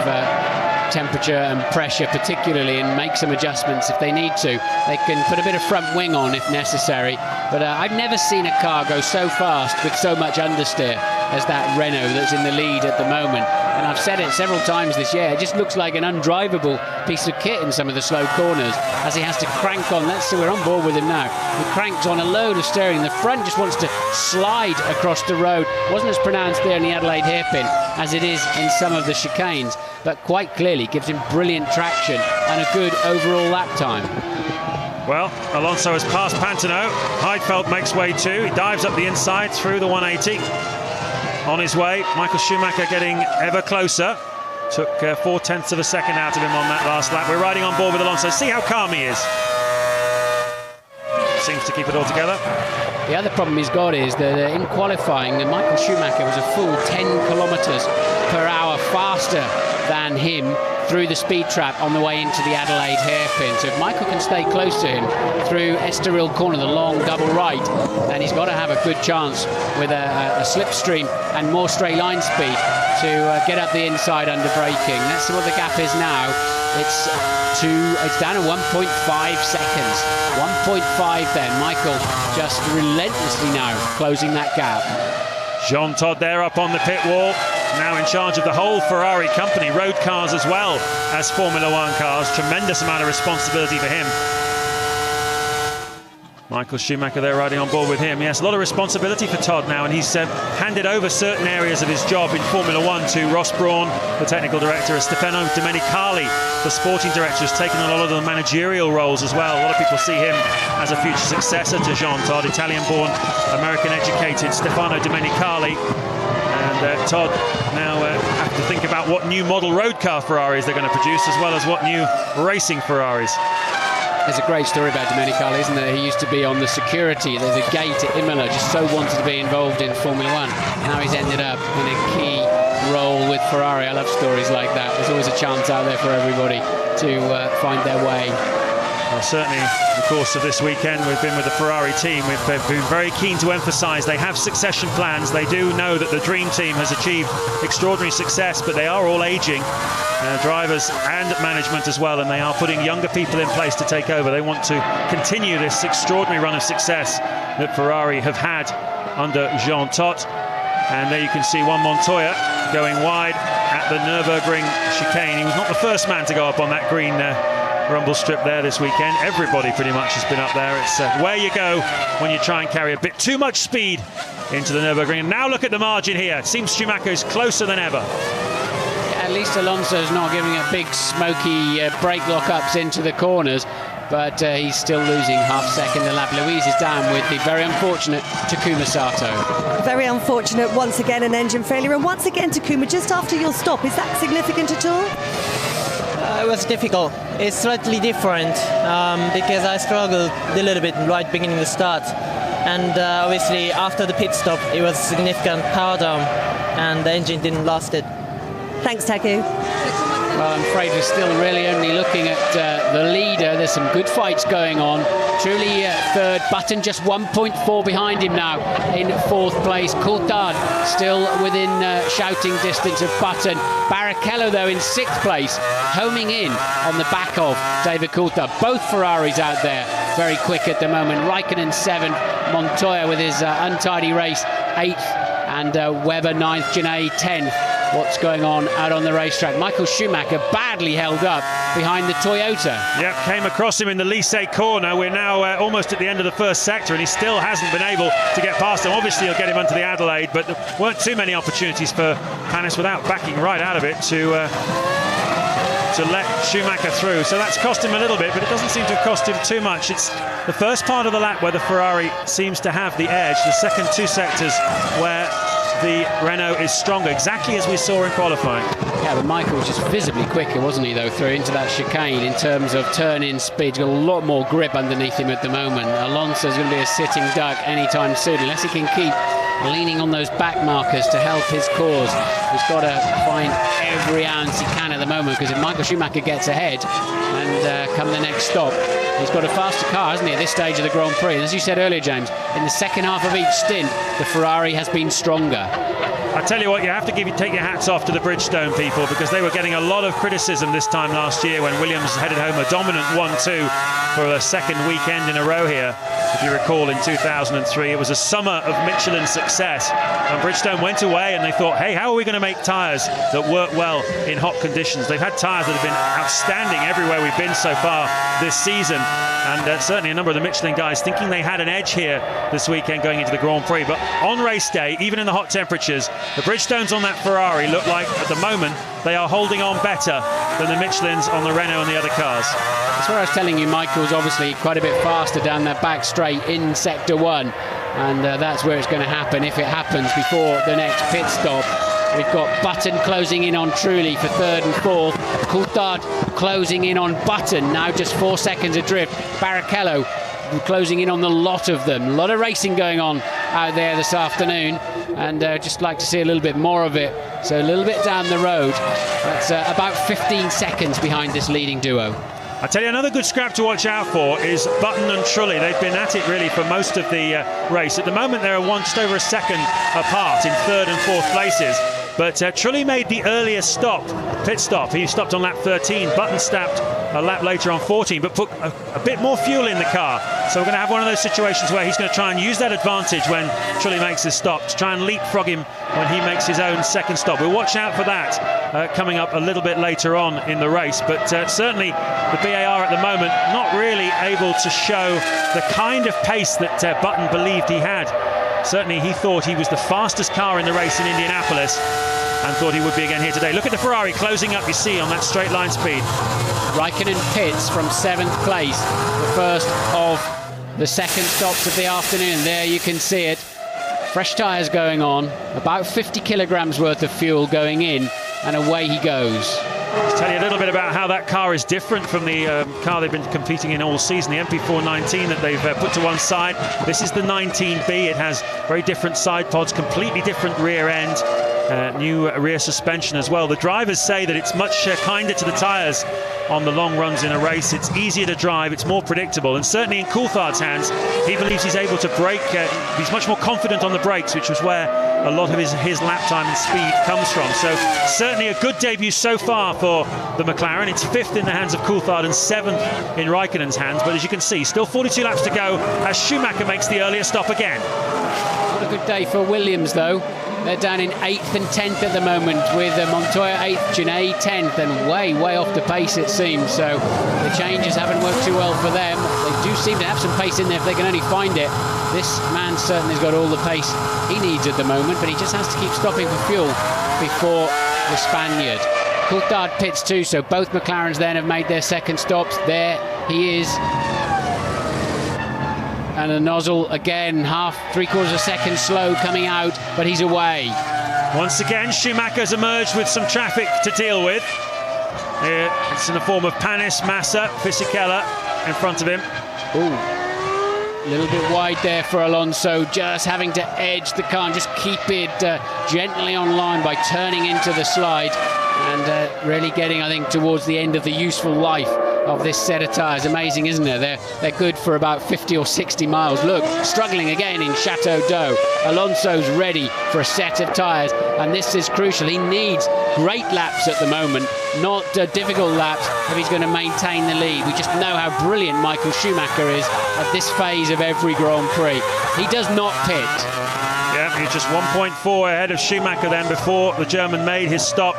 temperature and pressure particularly, and make some adjustments if they need to. They can put a bit of front wing on if necessary, but I've never seen a car go so fast with so much understeer as that Renault that's in the lead at the moment. And I've said it several times this year, it just looks like an undrivable piece of kit in some of the slow corners as he has to crank on. Let's see, we're on board with him now. He cranks on a load of steering. The front just wants to slide across the road. Wasn't as pronounced there in the Adelaide hairpin as it is in some of the chicanes, but quite clearly gives him brilliant traction and a good overall lap time. Well, Alonso has passed Pantano. Heidfeld makes way too. He dives up the inside through the 180. On his way, Michael Schumacher getting ever closer. Took 4/10 of a second out of him on that last lap. We're riding on board with Alonso. See how calm he is. Seems to keep it all together. The other problem he's got is that in qualifying, Michael Schumacher was a full 10 kilometres per hour faster than him through the speed trap on the way into the Adelaide hairpin. So if Michael can stay close to him through Estoril Corner, the long double right, then he's got to have a good chance with a slipstream and more straight line speed to get up the inside under braking. That's what the gap is now. It's down at 1.5 seconds. 1.5 then. Michael just relentlessly now closing that gap. Jean Todt there up on the pit wall, now in charge of the whole Ferrari company, road cars as well as Formula One cars. Tremendous amount of responsibility for him. Michael Schumacher there riding on board with him. Yes, a lot of responsibility for Todt now, and he's handed over certain areas of his job in Formula One to Ross Brawn, the technical director, Stefano Domenicali, the sporting director, has taken on a lot of the managerial roles as well. A lot of people see him as a future successor to Jean Todt, Italian-born, American-educated Stefano Domenicali. And Todt now have to think about what new model road car Ferraris they're going to produce, as well as what new racing Ferraris. There's a great story about Domenicali, isn't there? He used to be on the security. There's a gate at Imola, just so wanted to be involved in Formula One. Now he's ended up in a key role with Ferrari. I love stories like that. There's always a chance out there for everybody to find their way. Well, certainly in the course of this weekend we've been with the Ferrari team. We've been very keen to emphasise they have succession plans. They do know that the Dream Team has achieved extraordinary success, but they are all ageing, drivers and management as well, and they are putting younger people in place to take over. They want to continue this extraordinary run of success that Ferrari have had under Jean Todt. And there you can see Juan Montoya going wide at the Nürburgring chicane. He was not the first man to go up on that green rumble strip there this weekend. Everybody pretty much has been up there. It's where you go when you try and carry a bit too much speed into the Nürburgring. And now look at the margin here. It seems Schumacher is closer than ever. At least Alonso's not giving a big smoky brake lockups into the corners, but he's still losing half second a lap. Louise is down with the very unfortunate Takuma Sato. Very unfortunate, once again an engine failure, and once again Takuma just after your stop. Is that significant at all? It was difficult. It's slightly different because I struggled a little bit right beginning the start, and obviously after the pit stop it was significant power down and the engine didn't last it. Thanks, Taku. Well, I'm afraid we're still really only looking at the leader. There's some good fights going on. Truly third, Button just 1.4 behind him now in fourth place. Coulthard still within shouting distance of Button. Barrichello, though, in sixth place, homing in on the back of David Coulthard. Both Ferraris out there very quick at the moment. Raikkonen 7th, Montoya with his untidy race 8th, and Webber 9th, Genet 10th. What's going on out on the racetrack? Michael Schumacher badly held up behind the Toyota. Yep, came across him in the Lycée corner. We're now almost at the end of the first sector, and he still hasn't been able to get past him. Obviously, he'll get him onto the Adelaide, but there weren't too many opportunities for Panis without backing right out of it to let Schumacher through. So that's cost him a little bit, but it doesn't seem to have cost him too much. It's the first part of the lap where the Ferrari seems to have the edge. The second two sectors where the Renault is stronger, exactly as we saw in qualifying. Yeah, but Michael was just visibly quicker, wasn't he, though, through into that chicane in terms of turn-in speed. He's got a lot more grip underneath him at the moment. Alonso's going to be a sitting duck anytime soon, unless he can keep leaning on those back markers to help his cause. He's got to find every ounce he can at the moment, because if Michael Schumacher gets ahead and come the next stop, he's got a faster car, hasn't he, at this stage of the Grand Prix. And as you said earlier, James, in the second half of each stint, the Ferrari has been stronger. I tell you what, you have to take your hats off to the Bridgestone people, because they were getting a lot of criticism this time last year when Williams headed home a dominant 1-2 for a second weekend in a row here. If you recall, in 2003, it was a summer of Michelin success, and Bridgestone went away and they thought, hey, how are we going to make tyres that work well in hot conditions? They've had tyres that have been outstanding everywhere we've been so far this season, and certainly a number of the Michelin guys thinking they had an edge here this weekend going into the Grand Prix. But on race day, even in the hot temperatures, the Bridgestones on that Ferrari look like, at the moment, they are holding on better than the Michelins on the Renault and the other cars. That's what I was telling you. Michael's obviously quite a bit faster down that back straight in Sector 1, and that's where it's going to happen, if it happens, before the next pit stop. We've got Button closing in on Trulli for third and fourth. Coulthard closing in on Button, now just 4 seconds adrift. Barrichello closing in on the lot of them. A lot of racing going on out there this afternoon. and just like to see a little bit more of it. So a little bit down the road. That's about 15 seconds behind this leading duo. I tell you, another good scrap to watch out for is Button and Trulli. They've been at it really for most of the race. At the moment, they're just over a second apart in third and fourth places. But Trulli made the earliest pit stop. He stopped on lap 13. Button stopped a lap later on 14, but put a bit more fuel in the car. So we're going to have one of those situations where he's going to try and use that advantage when Trulli makes his stop, to try and leapfrog him when he makes his own second stop. We'll watch out for that coming up a little bit later on in the race. But certainly the BAR at the moment not really able to show the kind of pace that Button believed he had. Certainly he thought he was the fastest car in the race in Indianapolis and thought he would be again here today. Look at the Ferrari closing up, you see, on that straight line speed. Raikkonen pits from 7th place, the first of the second stops of the afternoon. There you can see it. Fresh tyres going on, about 50 kilograms worth of fuel going in, and away he goes. Let's tell you a little bit about how that car is different from the car they've been competing in all season, the MP419 that they've put to one side. This is the 19B. It has very different side pods, completely different rear end, new rear suspension as well. The drivers say that it's much kinder to the tyres on the long runs in a race. It's easier to drive, it's more predictable, and certainly in Coulthard's hands, he believes he's able to brake. He's much more confident on the brakes, which was where a lot of his lap time and speed comes from. So certainly a good debut so far for the McLaren. It's 5th in the hands of Coulthard and 7th in Raikkonen's hands, but as you can see, still 42 laps to go as Schumacher makes the earlier stop again. Not a good day for Williams though. They're down in 8th and 10th at the moment, with Montoya 8th, Genet 10th, and way off the pace it seems. So the changes haven't worked too well for them. They do seem to have some pace in there if they can only find it. This man certainly has got all the pace he needs at the moment, but he just has to keep stopping for fuel before the Spaniard. Coulthard pits too, so both McLarens then have made their second stops. There he is. And the nozzle again, three-quarters of a second slow coming out, but he's away. Once again, Schumacher's emerged with some traffic to deal with. It's in the form of Panis, Massa, Fisichella in front of him. Ooh, a little bit wide there for Alonso, just having to edge the car and just keep it gently on line by turning into the slide and really getting, I think, towards the end of the useful life of this set of tyres. Amazing, isn't it? They're good for about 50 or 60 miles. Look, struggling again in Chateau d'Eau. Alonso's ready for a set of tyres, and this is crucial. He needs great laps at the moment, not difficult laps if he's going to maintain the lead. We just know how brilliant Michael Schumacher is at this phase of every Grand Prix. He does not pit. Yeah, he's just 1.4 ahead of Schumacher then before the German made his stop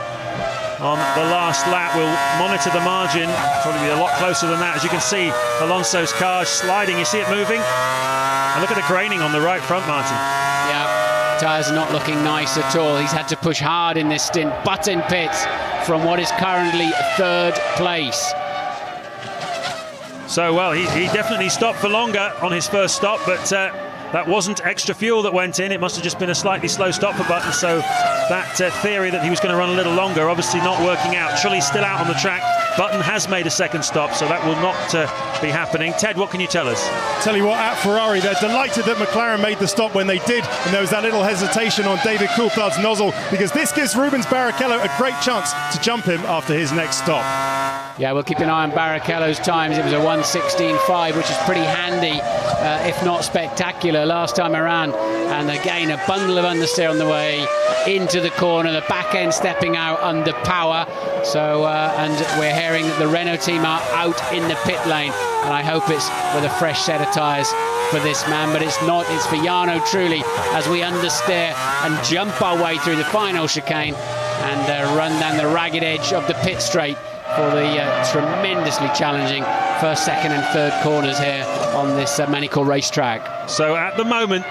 on the last lap. We'll monitor the margin, probably be a lot closer than that. As you can see, Alonso's car sliding. You see it moving? And look at the graining on the right front, Martin. Yeah, tyres are not looking nice at all. He's had to push hard in this stint. Button pits from what is currently 3rd place. So, well, he definitely stopped for longer on his first stop, but that wasn't extra fuel that went in. It must have just been a slightly slow stop for Button. So that theory that he was going to run a little longer, obviously not working out. Trulli's still out on the track. Button has made a second stop, so that will not be happening. Ted, what can you tell us? Tell you what, at Ferrari, they're delighted that McLaren made the stop when they did, and there was that little hesitation on David Coulthard's nozzle, because this gives Rubens Barrichello a great chance to jump him after his next stop. Yeah, we'll keep an eye on Barrichello's times. It was a 1:16.5, which is pretty handy, if not spectacular, last time around. And again, a bundle of understeer on the way into the corner, the back end stepping out under power. So, and we're hearing that the Renault team are out in the pit lane, and I hope it's with a fresh set of tyres for this man, but it's not. It's for Jarno Trulli as we understeer and jump our way through the final chicane and run down the ragged edge of the pit straight for the tremendously challenging first, second and third corners here on this Manicourt racetrack. So at the moment,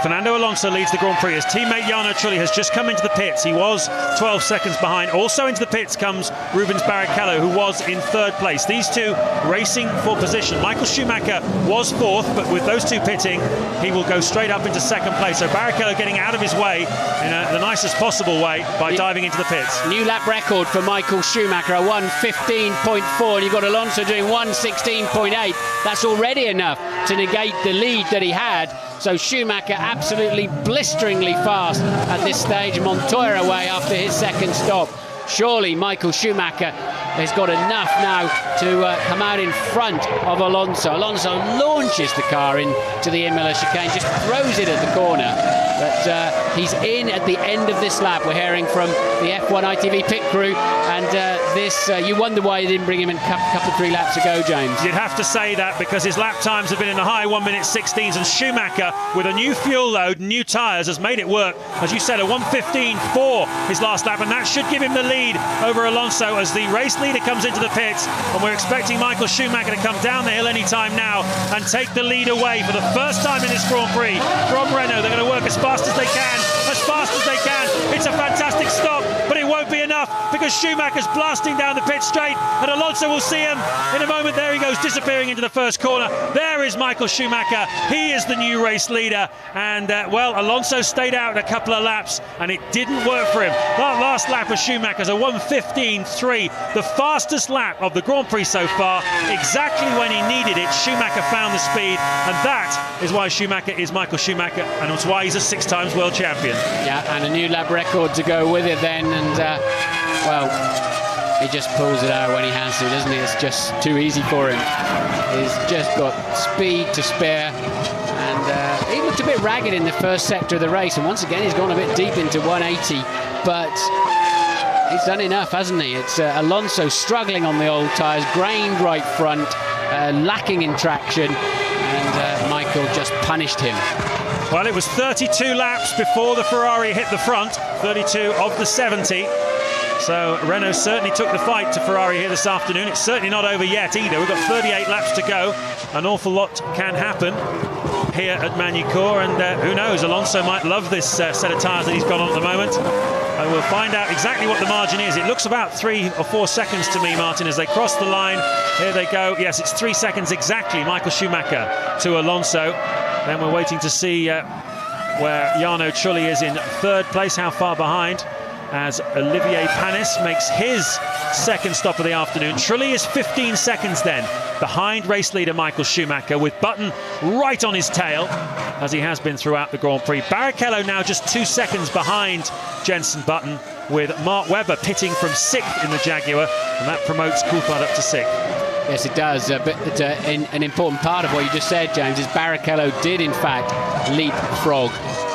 Fernando Alonso leads the Grand Prix. His teammate Jarno Trulli has just come into the pits. He was 12 seconds behind. Also into the pits comes Rubens Barrichello, who was in 3rd place. These two racing for position. Michael Schumacher was 4th, but with those two pitting, he will go straight up into 2nd place. So Barrichello getting out of his way in the nicest possible way by diving into the pits. New lap record for Michael Schumacher, a 1:15.4, and you've got Alonso doing 1:16.8. That's already enough to negate the lead that he had. So Schumacher Schumacher absolutely blisteringly fast at this stage. Montoya away after his second stop. Surely Michael Schumacher has got enough now to come out in front of Alonso. Alonso launches the car into the Imola chicane, just throws it at the corner. But he's in at the end of this lap. We're hearing from the F1 ITV pit crew, and you wonder why they didn't bring him in a couple of 3 laps ago, James. You'd have to say that, because his lap times have been in the high 1:16s, and Schumacher, with a new fuel load, new tyres, has made it work. As you said, a 1:15.4 his last lap, and that should give him the lead over Alonso as the race leader comes into the pits. And we're expecting Michael Schumacher to come down the hill any time now and take the lead away for the first time in this Grand Prix from Renault. They're going to work as fast as they can, as fast as they can. It's a fantastic stop, but it won't be enough because Schumacher's blasting down the pit straight, and Alonso will see him in a moment. There he goes, disappearing into the first corner. There is Michael Schumacher. He is the new race leader, and well, Alonso stayed out a couple of laps and it didn't work for him. That last lap of Schumacher's a 1:15.3, the fastest lap of the Grand Prix so far. Exactly when he needed it, Schumacher found the speed, and that is why Schumacher is Michael Schumacher, and it's why he's a 6 times world champion. Yeah, and a new lap record to go with it then, and well, he just pulls it out when he has to, doesn't he? It's just too easy for him. He's just got speed to spare, and he looked a bit ragged in the first sector of the race, and once again he's gone a bit deep into 180, but he's done enough, hasn't he? It's Alonso struggling on the old tyres, grained right front, lacking in traction, and Michael just punished him. Well, it was 32 laps before the Ferrari hit the front, 32 of the 70. So Renault certainly took the fight to Ferrari here this afternoon. It's certainly not over yet either. We've got 38 laps to go. An awful lot can happen here at Magny-Cours, and who knows, Alonso might love this set of tyres that he's got on at the moment. And we'll find out exactly what the margin is. It looks about 3 or 4 seconds to me, Martin, as they cross the line. Here they go. Yes, it's 3 seconds exactly, Michael Schumacher to Alonso. Then we're waiting to see where Jarno Trulli is in 3rd place, how far behind, as Olivier Panis makes his second stop of the afternoon. Trulli is 15 seconds then behind race leader Michael Schumacher, with Button right on his tail, as he has been throughout the Grand Prix. Barrichello now just 2 seconds behind Jenson Button, with Mark Webber pitting from 6th in the Jaguar, and that promotes Coulthard up to 6th. Yes, it does. But an important part of what you just said, James, is Barrichello did, in fact, leapfrog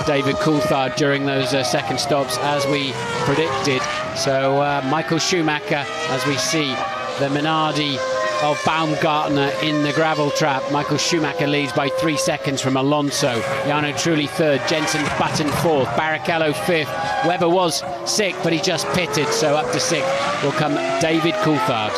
David Coulthard during those second stops, as we predicted. So Michael Schumacher, as we see the Minardi of Baumgartner in the gravel trap. Michael Schumacher leads by 3 seconds from Alonso. Jarno Trulli 3rd, Jenson Button 4th, Barrichello 5th. Webber was 6th, but he just pitted, so up to 6th will come David Coulthard.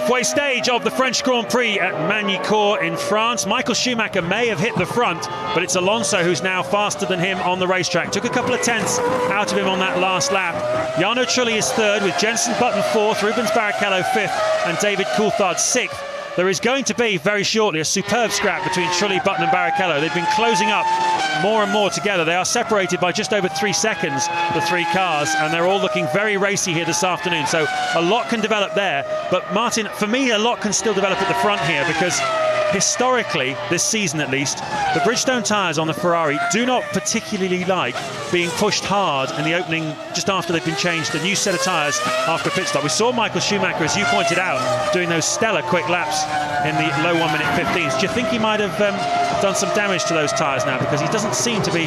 halfway stage of the French Grand Prix at Magny-Cours in France. Michael Schumacher may have hit the front, but it's Alonso who's now faster than him on the racetrack. Took a couple of tenths out of him on that last lap. Jarno Trulli is third, with Jenson Button fourth, Rubens Barrichello fifth, and David Coulthard sixth. There is going to be, very shortly, a superb scrap between Trulli, Button and Barrichello. They've been closing up more and more together. They are separated by just over 3 seconds, the three cars, and they're all looking very racy here this afternoon. So a lot can develop there. But Martin, for me, a lot can still develop at the front here, because historically, this season at least, the Bridgestone tyres on the Ferrari do not particularly like being pushed hard in the opening just after they've been changed, a new set of tyres after a pit stop. We saw Michael Schumacher, as you pointed out, doing those stellar quick laps in the low 1 minute 15s. Do you think he might have done some damage to those tyres now, because he doesn't seem to be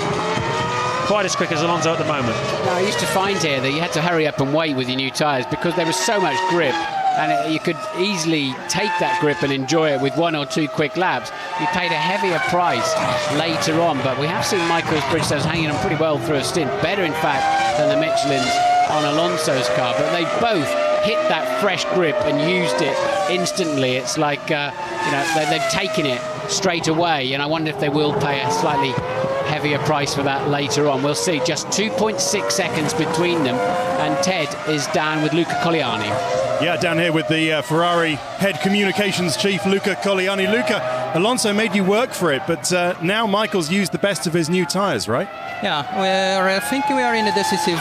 quite as quick as Alonso at the moment? No, I used to find here that you had to hurry up and wait with your new tyres, because there was so much grip, and you could easily take that grip and enjoy it with 1 or 2 quick laps. You paid a heavier price later on, but we have seen Michael's Bridgestones hanging on pretty well through a stint, better in fact than the Michelins on Alonso's car, but they both hit that fresh grip and used it instantly. It's like they've taken it straight away, and I wonder if they will pay a slightly heavier price for that later on. We'll see. Just 2.6 seconds between them, and Ted is down with Luca Colleani. Yeah, down here with the Ferrari head communications chief, Luca Colleani. Luca, Alonso made you work for it, but now Michael's used the best of his new tyres, right? Yeah, I think we are in a decisive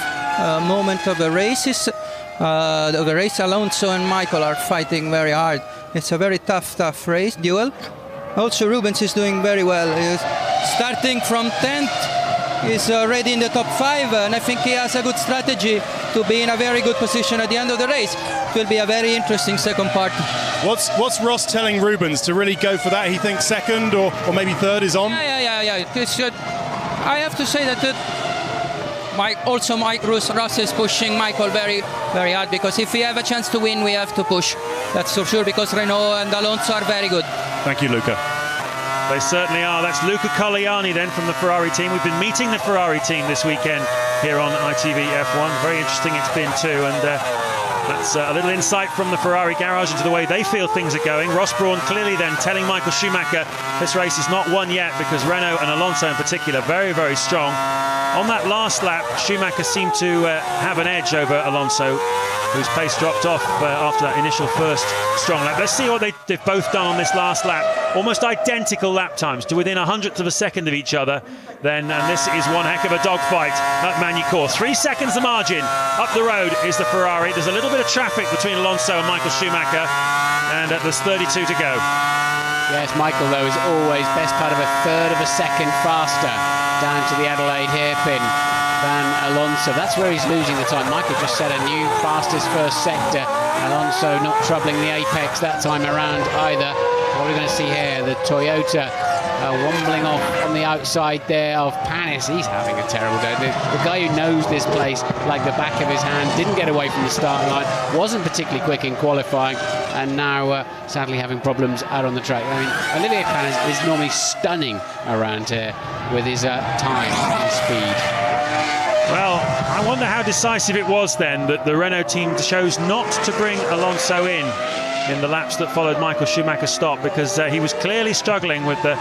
moment of the races. The race, Alonso and Michael are fighting very hard. It's a very tough race, duel. Also, Rubens is doing very well. He's starting from 10th. He's already in the top 5, and I think he has a good strategy to be in a very good position at the end of the race. It will be a very interesting second part. What's Ross telling Rubens to really go for that? He thinks second or maybe third is on? Yeah. I have to say that Mike Ross is pushing Michael very, very hard, because if we have a chance to win, we have to push. That's for sure, because Renault and Alonso are very good. Thank you, Luca. They certainly are. That's Luca Colleani then from the Ferrari team. We've been meeting the Ferrari team this weekend here on ITV F1. Very interesting it's been too, and that's a little insight from the Ferrari garage into the way they feel things are going. Ross Brawn clearly then telling Michael Schumacher this race is not won yet, because Renault and Alonso in particular very, very strong. On that last lap, Schumacher seemed to have an edge over Alonso, whose pace dropped off after that initial first strong lap. Let's see what they've both done on this last lap. Almost identical lap times, to within 100th of a second of each other. And this is one heck of a dogfight at Magny-Cours. 3 seconds the margin. Up the road is the Ferrari. There's a little bit of traffic between Alonso and Michael Schumacher, and there's 32 to go. Yes, Michael, though, is always best part of a third of a second faster down to the Adelaide hairpin than Alonso. That's where he's losing the time. Michael just set a new fastest first sector. Alonso not troubling the apex that time around either. What are we going to see here? The Toyota wombling off on the outside there of Panis. He's having a terrible day. The guy who knows this place like the back of his hand didn't get away from the start line, wasn't particularly quick in qualifying, and now sadly having problems out on the track. I mean, Olivier Panis is normally stunning around here with his time and speed. Well, I wonder how decisive it was then that the Renault team chose not to bring Alonso in the laps that followed Michael Schumacher's stop, because he was clearly struggling with the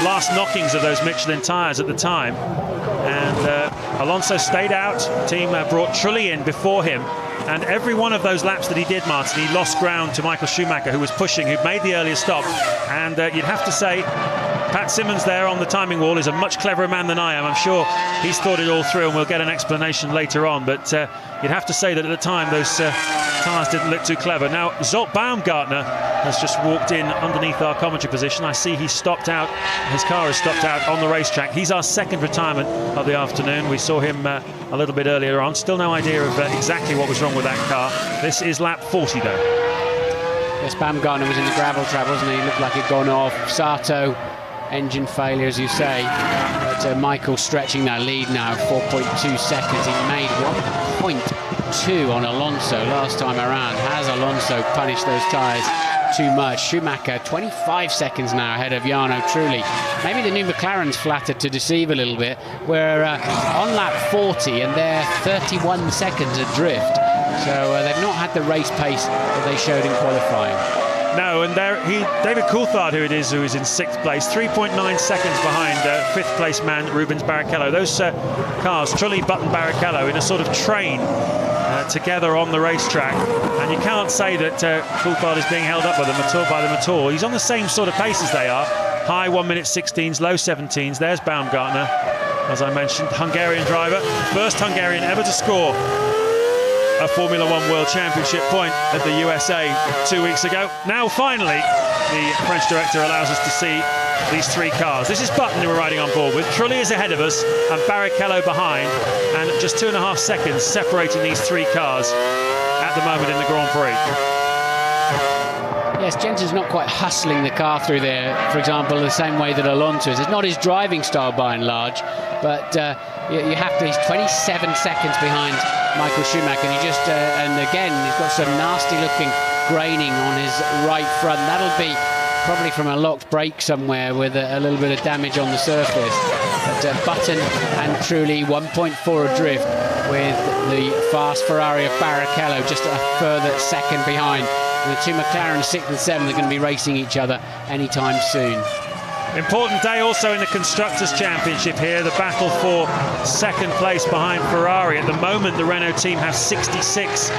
last knockings of those Michelin tyres at the time. And Alonso stayed out. The team brought Trulli in before him. And every one of those laps that he did, Martin, he lost ground to Michael Schumacher, who was pushing, who'd made the earlier stop. And you'd have to say, Pat Simmons there on the timing wall is a much cleverer man than I am. I'm sure he's thought it all through, and we'll get an explanation later on. But you'd have to say that at the time, those tyres didn't look too clever. Now, Zolt Baumgartner has just walked in underneath our commentary position. I see he's stopped out. His car has stopped out on the racetrack. He's our second retirement of the afternoon. We saw him a little bit earlier on. Still no idea of exactly what was wrong with that car. This is lap 40, though. Yes, Baumgartner was in the gravel trap, wasn't he? Looked like he'd gone off. Sato, engine failure, as you say. But Michael stretching that lead now, 4.2 seconds. He made 1.2 on Alonso last time around. Has Alonso punished those tyres too much? Schumacher 25 seconds now ahead of Jarno Trulli. Maybe the new McLaren's flattered to deceive a little bit. We're on lap 40 and they're 31 seconds adrift. So they've not had the race pace that they showed in qualifying. No, and David Coulthard, who is in 6th place, 3.9 seconds behind 5th place man Rubens Barrichello. Those cars, Trulli, Button, Barrichello, in a sort of train together on the racetrack, and you can't say that Coulthard is being held up by them at all. He's on the same sort of pace as they are. High 1:16s, low 17s. There's Baumgartner, as I mentioned, Hungarian driver, first Hungarian ever to score a Formula One World Championship point at the USA 2 weeks ago. Now finally the French director allows us to see these 3 cars. This is Button who we're riding on board with. Trulli is ahead of us and Barrichello behind, and just 2.5 seconds separating these 3 cars at the moment in the Grand Prix. Yes, Jensen's not quite hustling the car through there, for example, the same way that Alonso is. It's not his driving style by and large, but you have to. He's 27 seconds behind Michael Schumacher, and again, he's got some nasty-looking graining on his right front. That'll be probably from a locked brake somewhere with a little bit of damage on the surface. But Button and Trulli 1.4 adrift, with the fast Ferrari of Barrichello just a further second behind. And the 2 McLaren 6th and 7th are going to be racing each other anytime soon. Important day also in the Constructors' Championship here, the battle for 2nd place behind Ferrari. At the moment, the Renault team have 66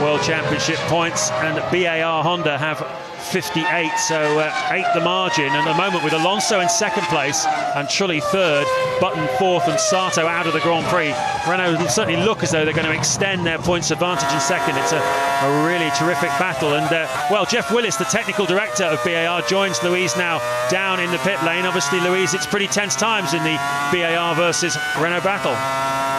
World Championship points, and BAR Honda have 58, so 8 the margin. And at the moment, with Alonso in 2nd place and Trulli 3rd, Button 4th and Sato out of the Grand Prix, Renault certainly look as though they're going to extend their points advantage in 2nd. It's a really terrific battle. And well, Jeff Willis, the technical director of BAR, joins Louise now down in the pit lane. Obviously, Louise, it's pretty tense times in the BAR versus Renault battle.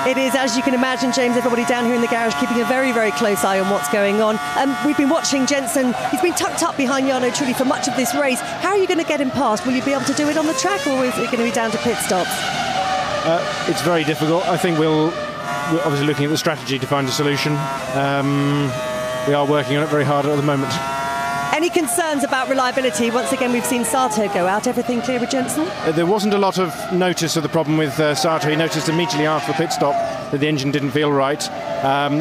It is, as you can imagine, James. Everybody down here in the garage keeping a very, very close eye on what's going on. We've been watching Jensen. He's been tucked up behind Jarno Trulli for much of this race. How are you going to get him past? Will you be able to do it on the track, or is it going to be down to pit stops? It's very difficult. I think we're obviously looking at the strategy to find a solution. We are working on it very hard at the moment. Any concerns about reliability? Once again, we've seen Sato go out. Everything clear with Jensen? There wasn't a lot of notice of the problem with Sato. He noticed immediately after the pit stop that the engine didn't feel right.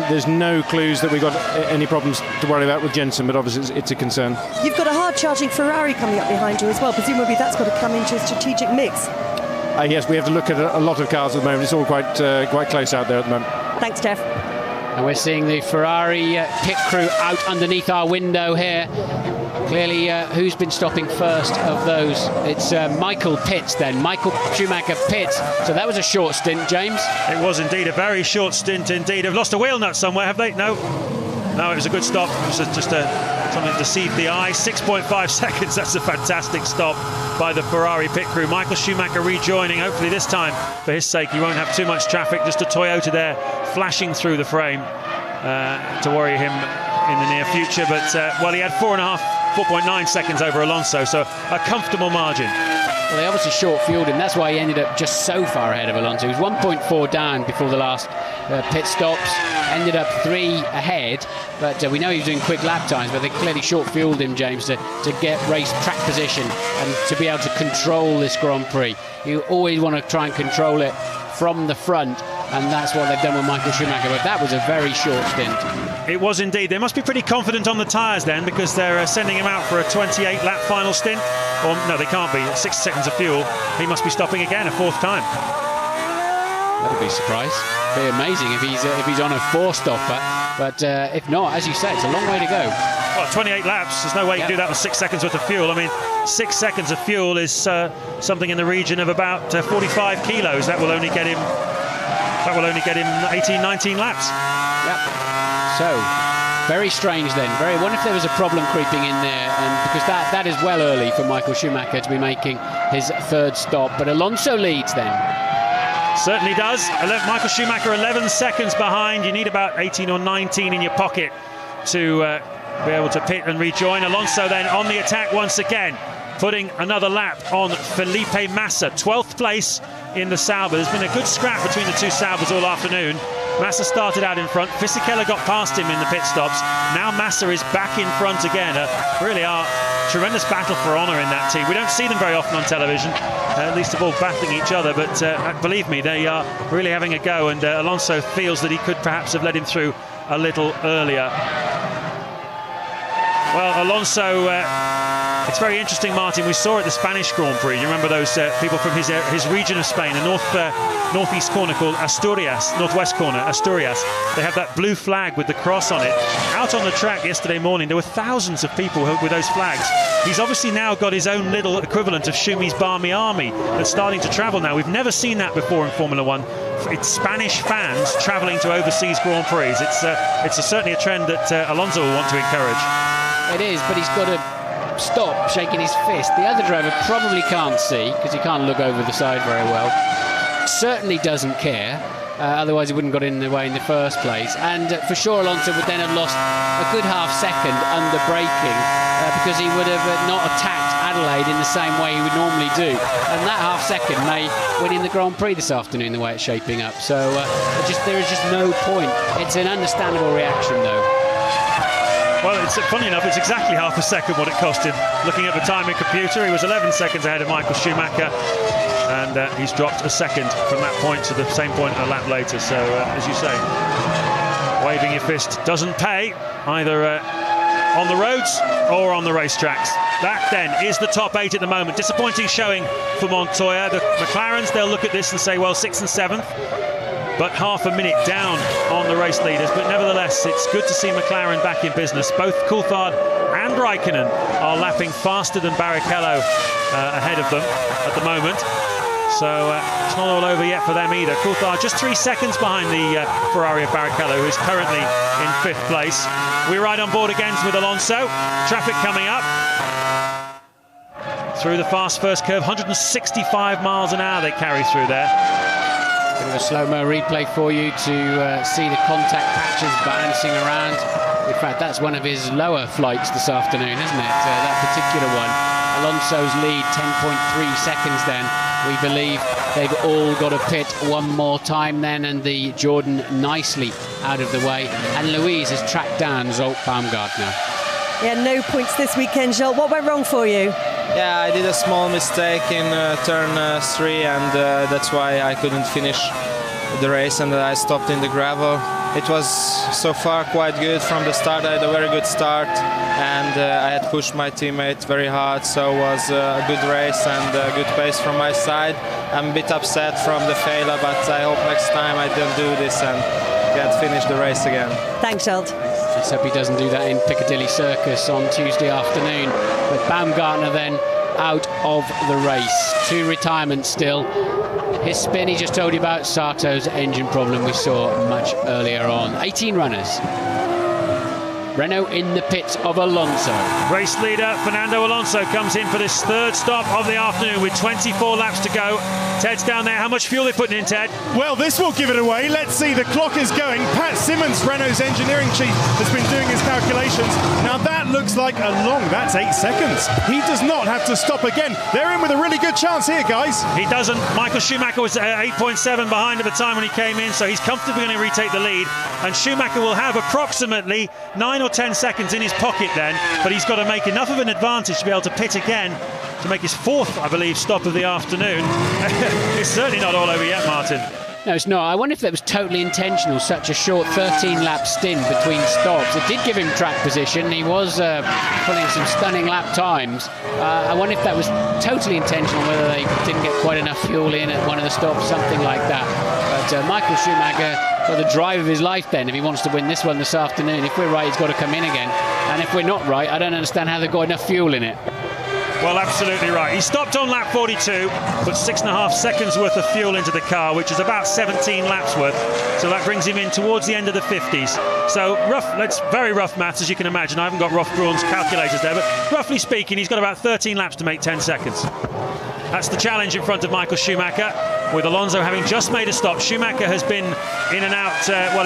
There's no clues that we got any problems to worry about with Jensen, but obviously it's a concern. You've got a hard-charging Ferrari coming up behind you as well. Presumably that's got to come into a strategic mix. Yes, we have to look at a lot of cars at the moment. It's all quite close out there at the moment. Thanks, Jeff. And we're seeing the Ferrari pit crew out underneath our window here. Clearly, who's been stopping first of those? It's Michael Pitts then. Michael Schumacher Pitts. So that was a short stint, James. It was indeed a very short stint indeed. Have lost a wheel nut somewhere, have they? No, it was a good stop. It was just something that deceived the eye. 6.5 seconds. That's a fantastic stop by the Ferrari pit crew. Michael Schumacher rejoining. Hopefully this time, for his sake, he won't have too much traffic. Just a Toyota there flashing through the frame to worry him in the near future. But well, he had 4.9 seconds over Alonso, so a comfortable margin. Well, they obviously short-fueled him. That's why he ended up just so far ahead of Alonso. He was 1.4 down before the last pit stops. Ended up 3 ahead, but we know he was doing quick lap times, but they clearly short-fueled him, James, to get race track position and to be able to control this Grand Prix. You always want to try and control it from the front, and that's what they've done with Michael Schumacher, but that was a very short stint. It was indeed. They must be pretty confident on the tyres then, because they're sending him out for a 28-lap final stint. Or no, they can't be. 6 seconds of fuel. He must be stopping again a 4th time. That'd be a surprise. Be amazing if he's on a 4-stopper, but if not, as you say, it's a long way to go. Well, 28 laps. There's no way you can do that with 6 seconds worth of fuel. I mean, 6 seconds of fuel is something in the region of about 45 kilos. That will only get him 18, 19 laps. Yep. So, very strange then. I wonder if there was a problem creeping in there, and because that is well early for Michael Schumacher to be making his 3rd stop. But Alonso leads then. Certainly does. Michael Schumacher 11 seconds behind. You need about 18 or 19 in your pocket to be able to pit and rejoin. Alonso then on the attack once again, putting another lap on Felipe Massa. 12th place in the Sauber. There's been a good scrap between the two Saubers all afternoon. Massa started out in front. Fisichella got past him in the pit stops. Now Massa is back in front again. Really are tremendous battle for honour in that team. We don't see them very often on television, least of all battling each other, but believe me, they are really having a go, and Alonso feels that he could perhaps have led him through a little earlier. Well, Alonso, it's very interesting, Martin. We saw at the Spanish Grand Prix. You remember those people from his region of Spain, the northeast corner called Asturias, northwest corner, Asturias. They have that blue flag with the cross on it. Out on the track yesterday morning, there were thousands of people with those flags. He's obviously now got his own little equivalent of Schumi's Barmy Army that's starting to travel now. We've never seen that before in Formula One. It's Spanish fans travelling to overseas Grand Prix. It's certainly a trend that Alonso will want to encourage. It is, but he's got to stop shaking his fist. The other driver probably can't see because he can't look over the side very well. Certainly doesn't care. Otherwise he wouldn't got in the way in the first place. And for sure Alonso would then have lost a good half second under braking because he would have not attacked Adelaide in the same way he would normally do. And that half second may win in the Grand Prix this afternoon the way it's shaping up. So there is just no point. It's an understandable reaction though. Well, it's funny enough, it's exactly half a second what it cost him. Looking at the timing computer, he was 11 seconds ahead of Michael Schumacher, and he's dropped a second from that point to the same point a lap later. So, as you say, waving your fist doesn't pay, either on the roads or on the racetracks. That then is the top 8 at the moment. Disappointing showing for Montoya. The McLarens, they'll look at this and say, well, 6th and 7th. But half a minute down on the race leaders. But nevertheless, it's good to see McLaren back in business. Both Coulthard and Raikkonen are lapping faster than Barrichello ahead of them at the moment. So it's not all over yet for them either. Coulthard just 3 seconds behind the Ferrari of Barrichello, who is currently in 5th place. We're right on board again with Alonso. Traffic coming up through the fast first curve. 165 miles an hour they carry through there. Bit of a slow-mo replay for you to see the contact patches bouncing around. In fact, that's one of his lower flights this afternoon, isn't it? That particular one. Alonso's lead, 10.3 seconds then. We believe they've all got to pit one more time then, and the Jordan nicely out of the way. And Louise has tracked down Zsolt Baumgartner. Yeah, no points this weekend, Zsolt. What went wrong for you? Yeah, I did a small mistake in turn 3, and that's why I couldn't finish the race, and I stopped in the gravel. It was so far quite good from the start. I had a very good start, and I had pushed my teammate very hard, so it was a good race and a good pace from my side. I'm a bit upset from the failure, but I hope next time I don't do this and get finish the race again. Thanks, Zsolt. Let's hope he doesn't do that in Piccadilly Circus on Tuesday afternoon. But Baumgartner then out of the race. 2 retirements still. His spin he just told you about, Sato's engine problem we saw much earlier on. 18 runners. Renault in the pits of Alonso. Race leader Fernando Alonso comes in for this 3rd stop of the afternoon with 24 laps to go. Ted's down there. How much fuel are they putting in, Ted? Well, this will give it away. Let's see. The clock is going. Pat Simmons, Renault's engineering chief, has been doing his calculations. Now that looks like that's 8 seconds. He does not have to stop again. They're in with a really good chance here, guys. He doesn't. Michael Schumacher was 8.7 behind at the time when he came in, so he's comfortably going to retake the lead. And Schumacher will have approximately 9 or 10 seconds in his pocket then, but he's got to make enough of an advantage to be able to pit again to make his 4th, I believe, stop of the afternoon. It's certainly not all over yet, Martin. No, it's not. I wonder if that was totally intentional, such a short 13-lap stint between stops. It did give him track position. He was pulling some stunning lap times. I wonder if that was totally intentional, whether they didn't get quite enough fuel in at one of the stops, something like that. But Michael Schumacher got the drive of his life then, if he wants to win this one this afternoon. If we're right, he's got to come in again. And if we're not right, I don't understand how they've got enough fuel in it. Well, absolutely right. He stopped on lap 42, put 6.5 seconds worth of fuel into the car, which is about 17 laps worth. So that brings him in towards the end of the 50s. So that's very rough maths, as you can imagine. I haven't got Rolf Braun's calculators there, but roughly speaking, he's got about 13 laps to make 10 seconds. That's the challenge in front of Michael Schumacher, with Alonso having just made a stop. Schumacher has been in and out,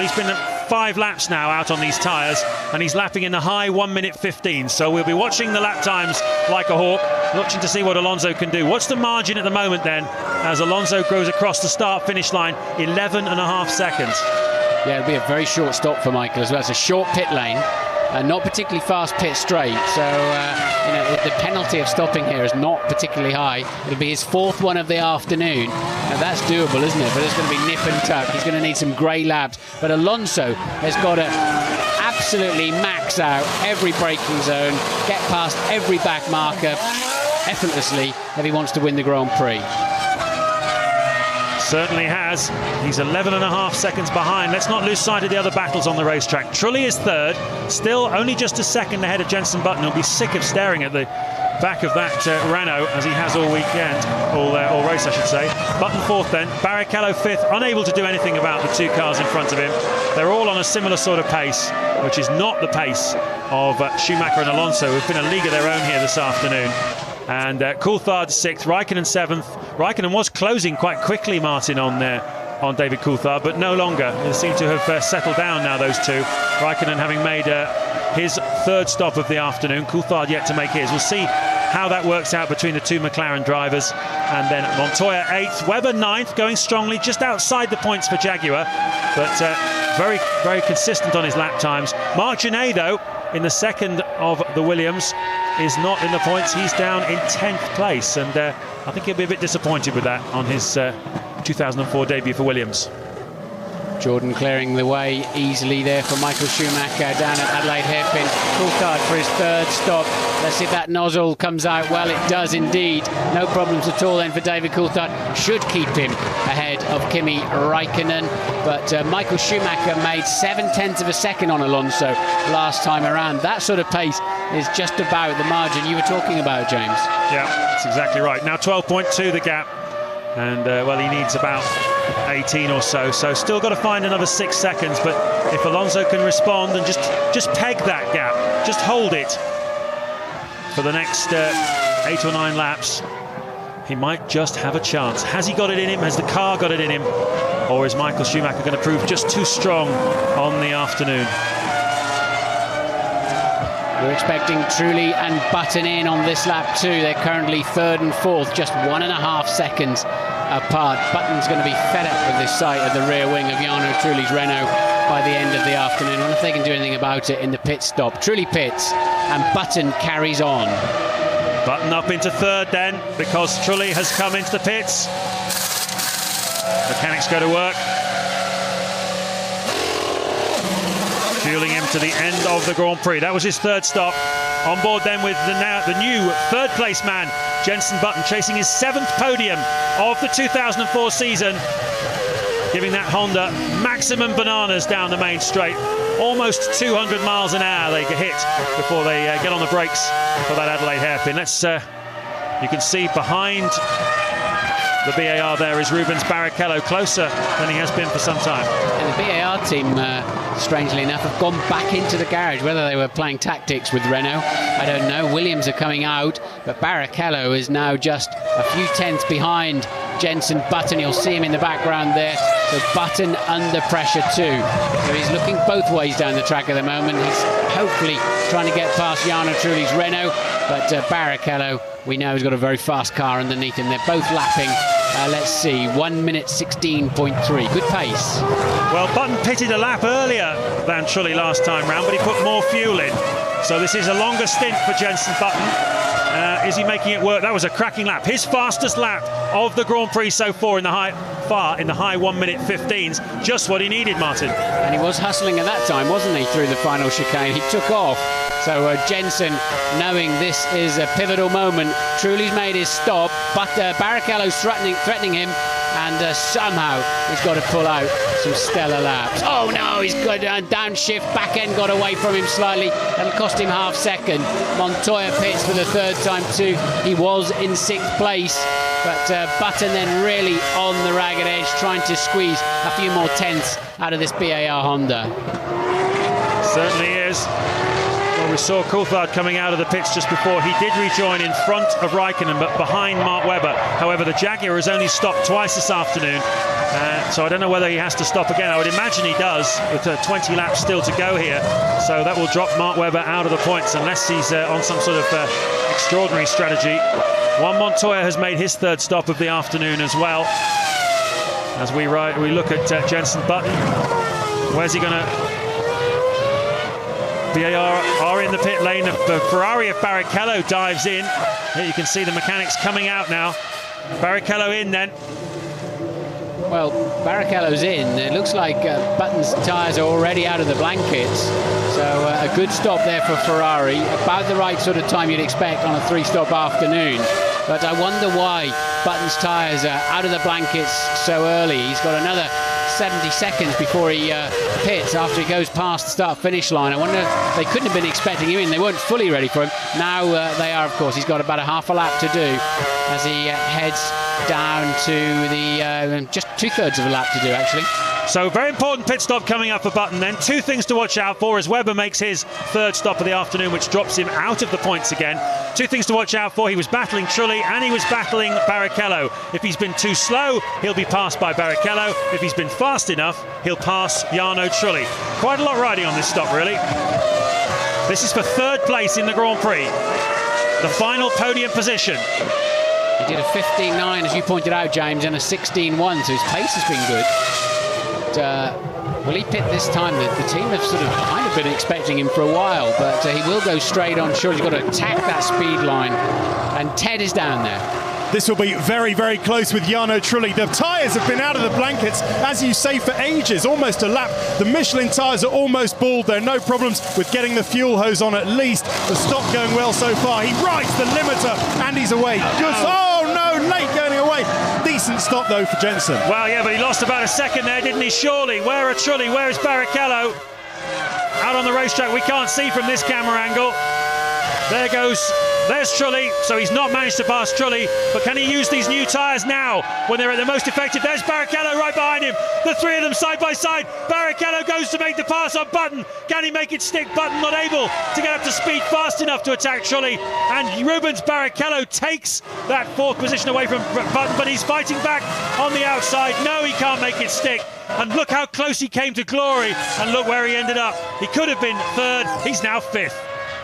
he's been 5 laps now out on these tyres, and he's lapping in the high 1 minute 15. So we'll be watching the lap times like a hawk, watching to see what Alonso can do. What's the margin at the moment then, as Alonso goes across the start-finish line? 11.5 seconds. Yeah, it'll be a very short stop for Michael as well. It's a short pit lane. Not particularly fast pit straight, so the penalty of stopping here is not particularly high. It'll be his 4th one of the afternoon. Now that's doable, isn't it? But it's going to be nip and tuck. He's going to need some grey laps. But Alonso has got to absolutely max out every braking zone, get past every back marker effortlessly if he wants to win the Grand Prix. Certainly has. He's 11.5 seconds behind. Let's not lose sight of the other battles on the racetrack. Trulli is third, still only just a second ahead of Jenson Button. He'll be sick of staring at the back of that Renault, as he has all weekend, all race I should say. Button fourth then, Barrichello fifth, unable to do anything about the two cars in front of him. They're all on a similar sort of pace, which is not the pace of Schumacher and Alonso, who've been a league of their own here this afternoon. And Coulthard sixth, Raikkonen seventh. Raikkonen was closing quite quickly, Martin, on David Coulthard, but no longer. They seem to have settled down now, those two. Raikkonen having made his third stop of the afternoon, Coulthard yet to make his. We'll see how that works out between the two McLaren drivers. And then Montoya 8th, Webber 9th, going strongly, just outside the points for Jaguar, but very, very consistent on his lap times. Marc Gené, though, in the second of the Williams, is not in the points. He's down in 10th place, and I think he'll be a bit disappointed with that on his 2004 debut for Williams. Jordan clearing the way easily there for Michael Schumacher down at Adelaide Hairpin. Coulthard for his third stop. Let's see if that nozzle comes out. Well, it does indeed. No problems at all then for David Coulthard. Should keep him ahead of Kimi Raikkonen. But Michael Schumacher made 0.7 of a second on Alonso last time around. That sort of pace is just about the margin you were talking about, James. Yeah, that's exactly right. Now 12.2 the gap. And, well, he needs about 18 or so. So still got to find another 6 seconds. But if Alonso can respond and just peg that gap, just hold it for the next 8 or 9 laps, he might just have a chance. Has he got it in him? Has the car got it in him? Or is Michael Schumacher going to prove just too strong on the afternoon? We're expecting Trulli and Button in on this lap too. They're currently third and fourth, just 1.5 seconds apart. Button's going to be fed up with this sight of the rear wing of Jarno Trulli's Renault by the end of the afternoon. I wonder if they can do anything about it in the pit stop. Trulli pits and Button carries on. Button up into third then, because Trulli has come into the pits. Mechanics go to work. Fueling him to the end of the Grand Prix. That was his third stop. On board then with the new third place man, Jenson Button, chasing his 7th podium of the 2004 season, giving that Honda maximum bananas down the main straight. Almost 200 miles an hour they hit before they get on the brakes for that Adelaide hairpin. You can see behind the BAR there is Rubens Barrichello, closer than he has been for some time. And the BAR team, strangely enough, have gone back into the garage. Whether they were playing tactics with Renault, I don't know. Williams are coming out, but Barrichello is now just a few tenths behind Jenson Button. You'll see him in the background there. So Button under pressure too. So he's looking both ways down the track at the moment. He's hopefully trying to get past Jarno Trulli's Renault, but Barrichello, we know, he's got a very fast car underneath him. They're both lapping, let's see, 1 minute 16.3. Good pace. Well, Button pitted a lap earlier than Trulli last time round, but he put more fuel in. So this is a longer stint for Jenson Button. Is he making it work? That was a cracking lap. His fastest lap of the Grand Prix so far in the high 1 minute 15s. Just what he needed, Martin. And he was hustling at that time, wasn't he, through the final chicane? He took off. So Jenson, knowing this is a pivotal moment, Trulli's made his stop, but Barrichello's threatening him, and somehow he's got to pull out some stellar laps. Oh no, he's got downshift, back end got away from him slightly. That'll cost him half second. Montoya pits for the third time too. He was in 6th place, but Button then really on the ragged edge, trying to squeeze a few more tenths out of this BAR Honda. Certainly is. Well, we saw Coulthard coming out of the pits just before. He did rejoin in front of Raikkonen, but behind Mark Webber. However, the Jaguar has only stopped twice this afternoon, so I don't know whether he has to stop again. I would imagine he does, with 20 laps still to go here. So that will drop Mark Webber out of the points, unless he's on some sort of extraordinary strategy. Juan Montoya has made his third stop of the afternoon as well. As we look at Jenson Button, where's he going to... BAR are in the pit lane. The Ferrari of Barrichello dives in. Here you can see the mechanics coming out now. Barrichello in then. Well, Barrichello's in. It looks like Button's tyres are already out of the blankets. So a good stop there for Ferrari. About the right sort of time you'd expect on a 3-stop afternoon. But I wonder why Button's tyres are out of the blankets so early. He's got another 70 seconds before he pits after he goes past the start-finish line. I wonder, they couldn't have been expecting him in. They weren't fully ready for him. Now they are, of course. He's got about a half a lap to do as he heads down to the just 2/3 of a lap to do, actually. So very important pit stop coming up for Button then. 2 things to watch out for as Webber makes his 3rd stop of the afternoon, which drops him out of the points again. 2 things to watch out for. He was battling Trulli and he was battling Barrichello. If he's been too slow, he'll be passed by Barrichello. If he's been fast enough, he'll pass Jarno Trulli. Quite a lot riding on this stop, really. This is for 3rd place in the Grand Prix. The final podium position. He did a 15.9, as you pointed out, James, and a 16.1, so his pace has been good. Will he pit this time? The team have sort of kind of been expecting him for a while, but he will go straight on. Sure, he's got to attack that speed line, and Ted is down there. This will be very, very close with Jarno Trulli. The tyres have been out of the blankets, as you say, for ages, almost a lap. The Michelin tyres are almost bald. There are no problems with getting the fuel hose on at least. The stop going well so far. He rides the limiter, and he's away. Oh, no, Nate going away. Decent stop, though, for Jenson. Well, yeah, but he lost about a second there, didn't he? Surely. Where are Trulli? Where is Barrichello? Out on the racetrack, we can't see from this camera angle. There's Trulli, so he's not managed to pass Trulli, but can he use these new tyres now when they're at their most effective? There's Barrichello right behind him, the 3 of them side by side. Barrichello goes to make the pass on Button. Can he make it stick? Button not able to get up to speed fast enough to attack Trulli, and Rubens Barrichello takes that 4th position away from Button, but he's fighting back on the outside. No, he can't make it stick. And look how close he came to glory, and look where he ended up. He could have been 3rd, he's now 5th.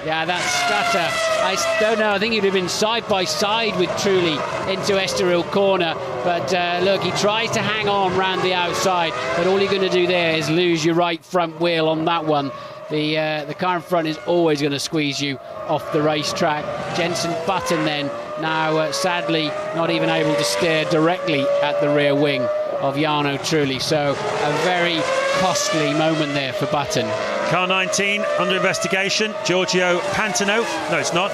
Yeah, I don't know. I think he'd have been side by side with Trulli into Estoril corner. But look, he tries to hang on round the outside. But all you're going to do there is lose your right front wheel on that one. The car in front is always going to squeeze you off the racetrack. Jenson Button then now sadly not even able to steer directly at the rear wing of Jarno Trulli. So a very costly moment there for Button. Car 19 under investigation. Giorgio Pantano. No, it's not.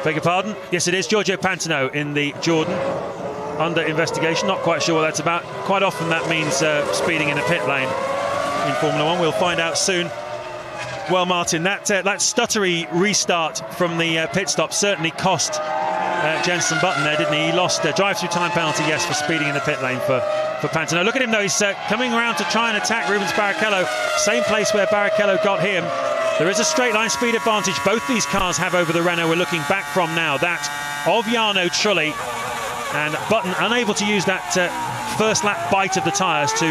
Beg your pardon. Yes, it is. Giorgio Pantano in the Jordan under investigation. Not quite sure what that's about. Quite often that means speeding in a pit lane in Formula 1. We'll find out soon. Well, Martin, that stuttery restart from the pit stop certainly cost Jenson Button there, didn't he? He lost a drive-through time penalty, yes, for speeding in the pit lane for Pantano. Look at him, though. He's coming around to try and attack Rubens Barrichello. Same place where Barrichello got him. There is a straight-line speed advantage both these cars have over the Renault we're looking back from now. That of Jarno Trulli. And Button unable to use that first lap bite of the tyres to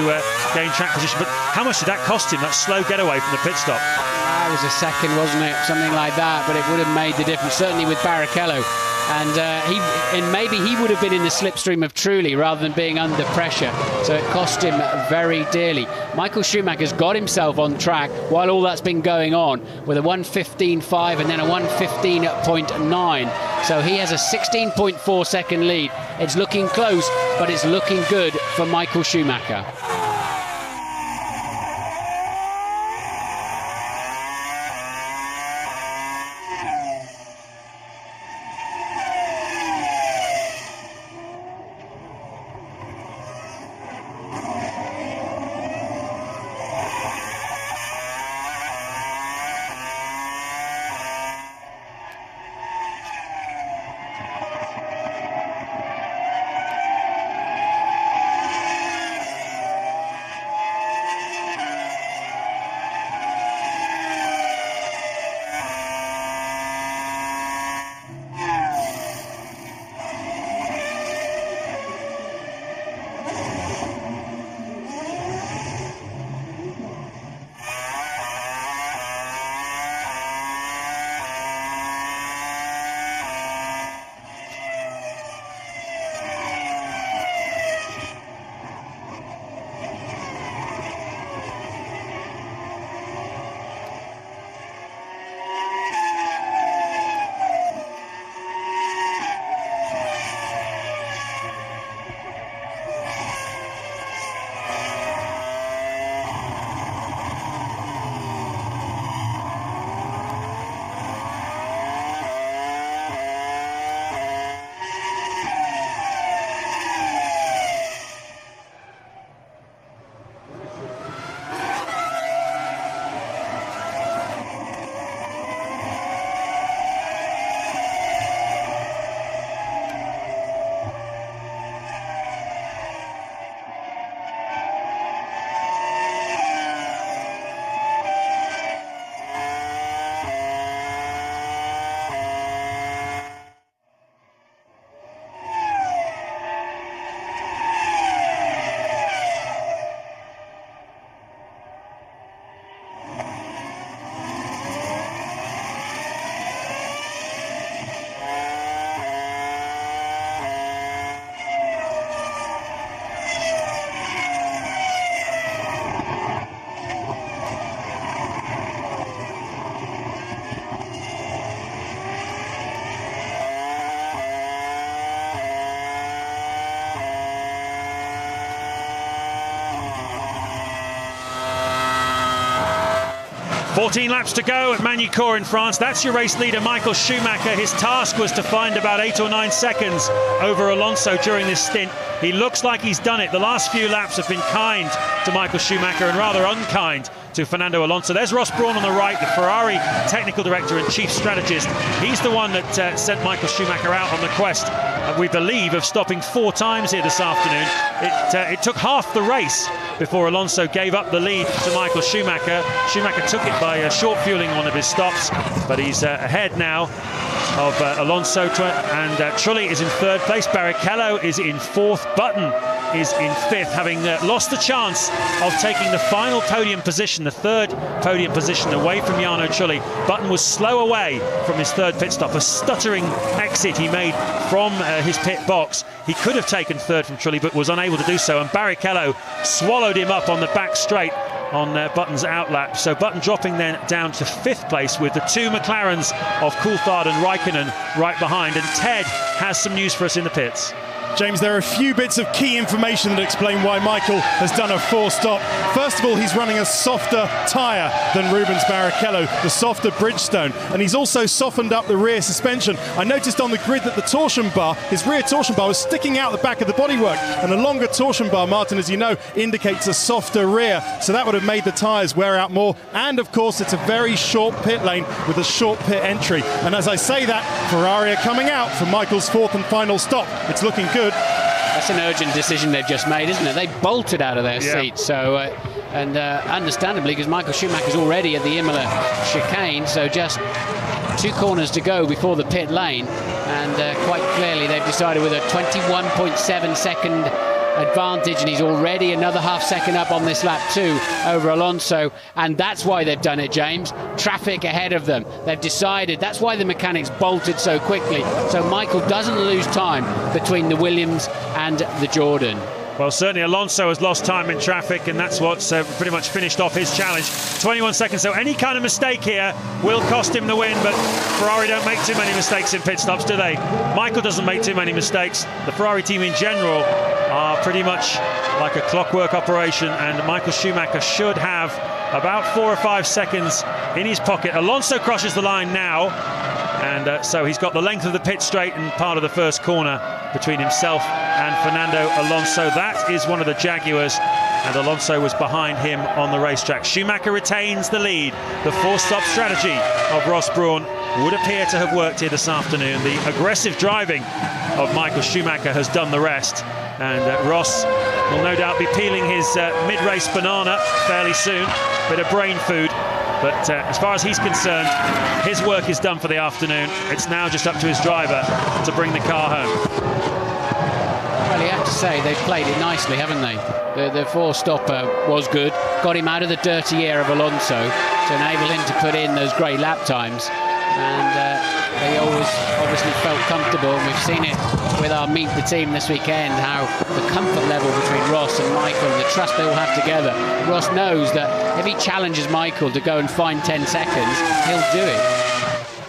gain track position. But how much did that cost him, that slow getaway from the pit stop? That was a second, wasn't it? Something like that, but it would have made the difference, certainly with Barrichello. And maybe he would have been in the slipstream of Trulli rather than being under pressure. So it cost him very dearly. Michael Schumacher's got himself on track while all that's been going on with a 1:15.5 and then a 1:15.9. So he has a 16.4 second lead. It's looking close, but it's looking good for Michael Schumacher. 14 laps to go at Magny-Cours in France. That's your race leader, Michael Schumacher. His task was to find about 8 or 9 seconds over Alonso during this stint. He looks like he's done it. The last few laps have been kind to Michael Schumacher and rather unkind to Fernando Alonso. There's Ross Brawn on the right, the Ferrari technical director and chief strategist. He's the one that sent Michael Schumacher out on the quest, we believe, of stopping 4 times here this afternoon. It took half the race before Alonso gave up the lead to Michael Schumacher. Schumacher took it by short fueling one of his stops, but he's ahead now of Alonso, and Trulli is in 3rd place. Barrichello is in 4th. Button is in 5th, having lost the chance of taking the final podium position, the 3rd podium position away from Jarno Trulli. Button was slow away from his 3rd pit stop, a stuttering exit he made from his pit box. He could have taken 3rd from Trulli, but was unable to do so, and Barrichello swallowed him up on the back straight on Button's outlap. So Button dropping then down to 5th place with the 2 McLarens of Coulthard and Raikkonen right behind. And Ted has some news for us in the pits. James, there are a few bits of key information that explain why Michael has done a 4-stop. First of all, he's running a softer tyre than Rubens Barrichello, the softer Bridgestone, and he's also softened up the rear suspension. I noticed on the grid that the torsion bar, his rear torsion bar, was sticking out the back of the bodywork, and a longer torsion bar, Martin, as you know, indicates a softer rear, so that would have made the tyres wear out more. And of course, it's a very short pit lane with a short pit entry. And as I say that, Ferrari are coming out for Michael's 4th and final stop. It's looking good. That's an urgent decision they've just made, isn't it? They bolted out of their seat, so understandably, because Michael Schumacher's already at the Imola chicane, so just 2 corners to go before the pit lane, and quite clearly they've decided with a 21.7 second advantage, and he's already another half second up on this lap too over Alonso, and that's why they've done it, James. Traffic ahead of them. They've decided, that's why the mechanics bolted so quickly, so Michael doesn't lose time between the Williams and the Jordan. Well, certainly Alonso has lost time in traffic, and that's what's pretty much finished off his challenge. 21 seconds, so any kind of mistake here will cost him the win, but Ferrari don't make too many mistakes in pit stops, do they? Michael doesn't make too many mistakes. The Ferrari team in general are pretty much like a clockwork operation, and Michael Schumacher should have about 4 or 5 seconds in his pocket. Alonso crosses the line now, and so he's got the length of the pit straight and part of the first corner between himself and Fernando Alonso. That is one of the Jaguars, and Alonso was behind him on the racetrack. Schumacher retains the lead. The 4-stop strategy of Ross Brawn would appear to have worked here this afternoon. The aggressive driving of Michael Schumacher has done the rest, and Ross will no doubt be peeling his mid-race banana fairly soon. Bit of brain food. But as far as he's concerned, his work is done for the afternoon. It's now just up to his driver to bring the car home. Well, you have to say they've played it nicely, haven't they? The 4-stopper was good, got him out of the dirty air of Alonso to enable him to put in those great lap times. And they always obviously felt comfortable, and we've seen it with our Meet the Team this weekend, how the comfort level between Ross and Michael and the trust they all have together. Ross knows that if he challenges Michael to go and find 10 seconds, he'll do it.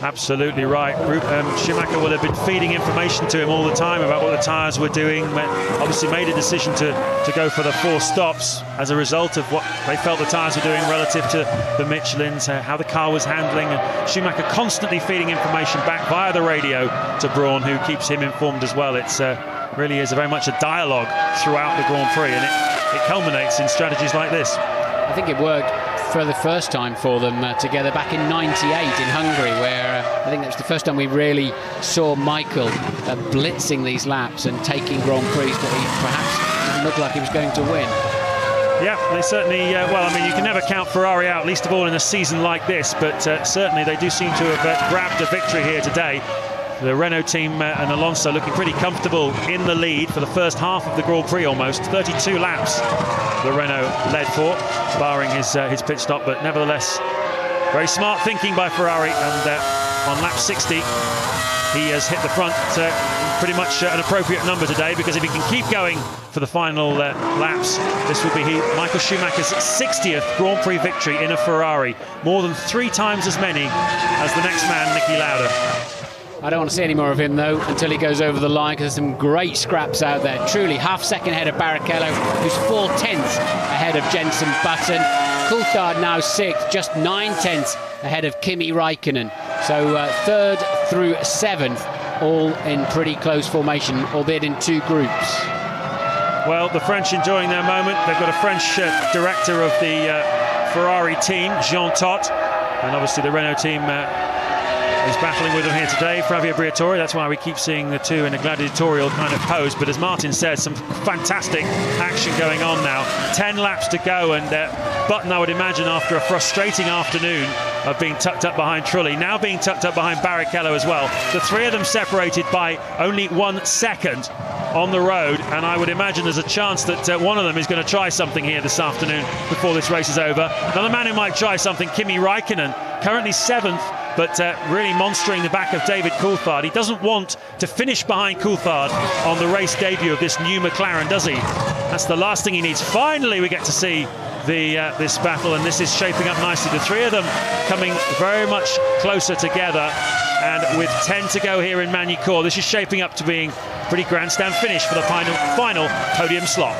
Absolutely right. Schumacher will have been feeding information to him all the time about what the tyres were doing. Obviously made a decision to go for the 4 stops as a result of what they felt the tyres were doing relative to the Michelins, how the car was handling, and Schumacher constantly feeding information back via the radio to Brawn, who keeps him informed as well. It's really is very much a dialogue throughout the Grand Prix, and it culminates in strategies like this. I think it worked for the first time for them together back in '98 in Hungary, where I think that was the first time we really saw Michael blitzing these laps and taking Grand Prix that he perhaps didn't look like he was going to win. Yeah, they certainly, well, I mean, you can never count Ferrari out, least of all in a season like this, but certainly they do seem to have grabbed a victory here today. The Renault team and Alonso looking pretty comfortable in the lead for the first half of the Grand Prix almost. 32 laps the Renault led for, barring his pit stop, but nevertheless, very smart thinking by Ferrari, and on lap 60, he has hit the front pretty much an appropriate number today, because if he can keep going for the final laps, this will be Michael Schumacher's 60th Grand Prix victory in a Ferrari, more than 3 times as many as the next man, Niki Lauda. I don't want to see any more of him, though, until he goes over the line, because there's some great scraps out there. Truly, half-second ahead of Barrichello, who's 4/10 ahead of Jenson Button. Coulthard now 6th, just 9/10 ahead of Kimi Räikkönen. So 3rd through 7th, all in pretty close formation, albeit in 2 groups. Well, the French enjoying their moment. They've got a French director of the Ferrari team, Jean Todt, and obviously the Renault team is battling with them here today, Flavio Briatore. That's why we keep seeing the two in a gladiatorial kind of pose. But as Martin says, some fantastic action going on now. 10 laps to go, and Button, I would imagine, after a frustrating afternoon of being tucked up behind Trulli, now being tucked up behind Barrichello as well. The 3 of them separated by only 1 second on the road, and I would imagine there's a chance that one of them is going to try something here this afternoon before this race is over. Another man who might try something, Kimi Räikkönen, currently 7th, but really monstering the back of David Coulthard. He doesn't want to finish behind Coulthard on the race debut of this new McLaren, does he? That's the last thing he needs. Finally, we get to see this battle, and this is shaping up nicely. The 3 of them coming very much closer together, and with 10 to go here in Magny-Cours, this is shaping up to being a pretty grandstand finish for the final podium slot.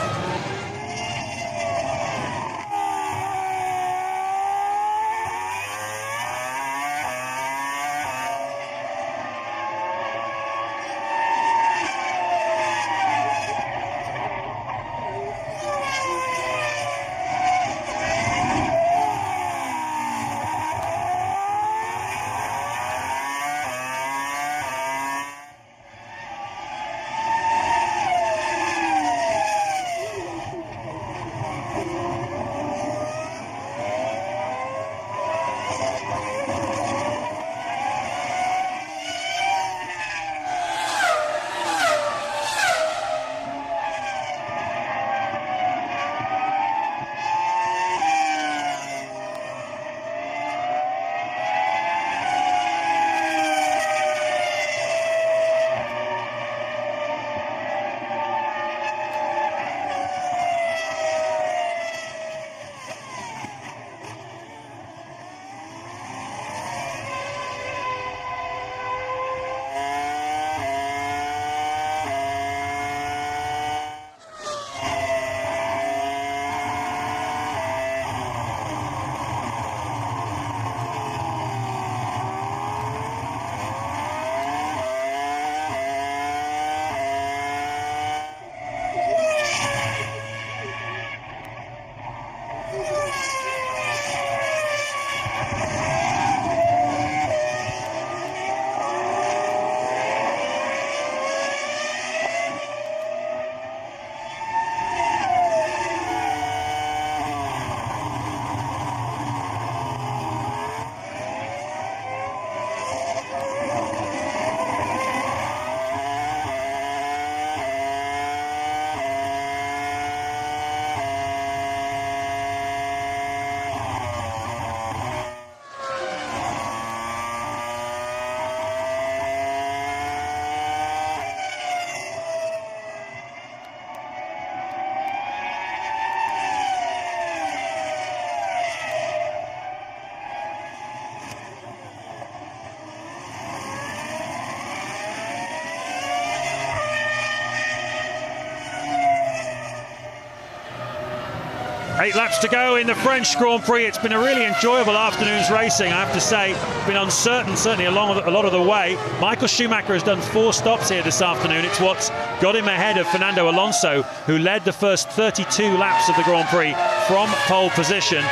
Eight laps to go in the French Grand Prix. It's been a really enjoyable afternoon's racing, I have to say. Been uncertain, certainly along a lot of the way. Michael Schumacher has done 4 stops here this afternoon. It's what's got him ahead of Fernando Alonso, who led the first 32 laps of the Grand Prix from pole position.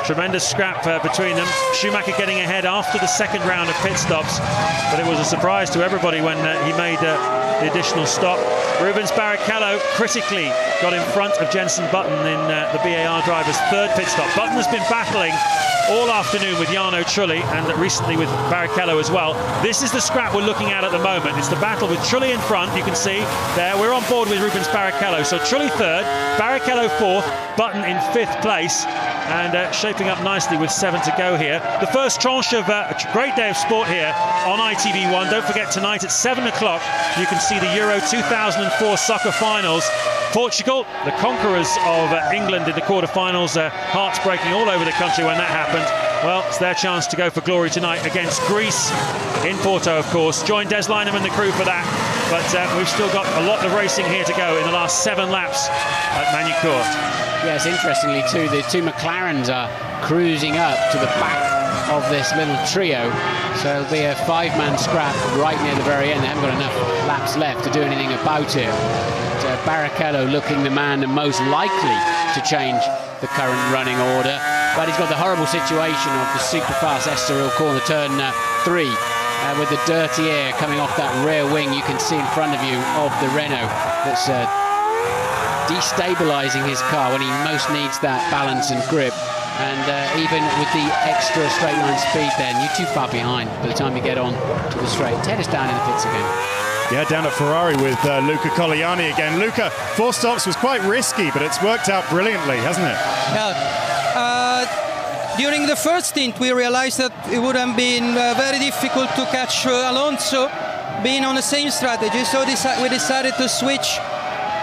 Tremendous scrap between them. Schumacher getting ahead after the second round of pit stops, but it was a surprise to everybody when he made the additional stop. Rubens Barrichello critically got in front of Jenson Button in the BAR driver's 3rd pit stop. Button has been battling all afternoon with Jarno Trulli, and recently with Barrichello as well. This is the scrap we're looking at the moment. It's the battle with Trulli in front. You can see there, we're on board with Rubens Barrichello. So Trulli 3rd, Barrichello 4th, Button in 5th place, and shaping up nicely with 7 to go here. The first tranche of a great day of sport here on ITV1. Don't forget, tonight at 7 o'clock, you can see the Euro 2004 soccer finals. Portugal, the conquerors of England in the quarterfinals, hearts breaking all over the country when that happened. Well, it's their chance to go for glory tonight against Greece in Porto, of course. Join Des Lynam and the crew for that. But we've still got a lot of racing here to go in the last 7 laps at Magny-Cours. Yes, interestingly too, the 2 McLarens are cruising up to the back of this little trio. So it'll be a 5-man scrap right near the very end. They haven't got enough laps left to do anything about it. But, Barrichello looking the man most likely to change the current running order. But he's got the horrible situation of the super fast Estoril corner, turn 3. With the dirty air coming off that rear wing, you can see in front of you of the Renault that's destabilising his car when he most needs that balance and grip. And even with the extra straight line speed then, you're too far behind by the time you get on to the straight. Ted is down in the pits again. Yeah, down at Ferrari with Luca Coliani again. Luca, 4 stops was quite risky, but it's worked out brilliantly, hasn't it? Yeah. During the first stint, we realized that it would have been very difficult to catch Alonso being on the same strategy. So we decided to switch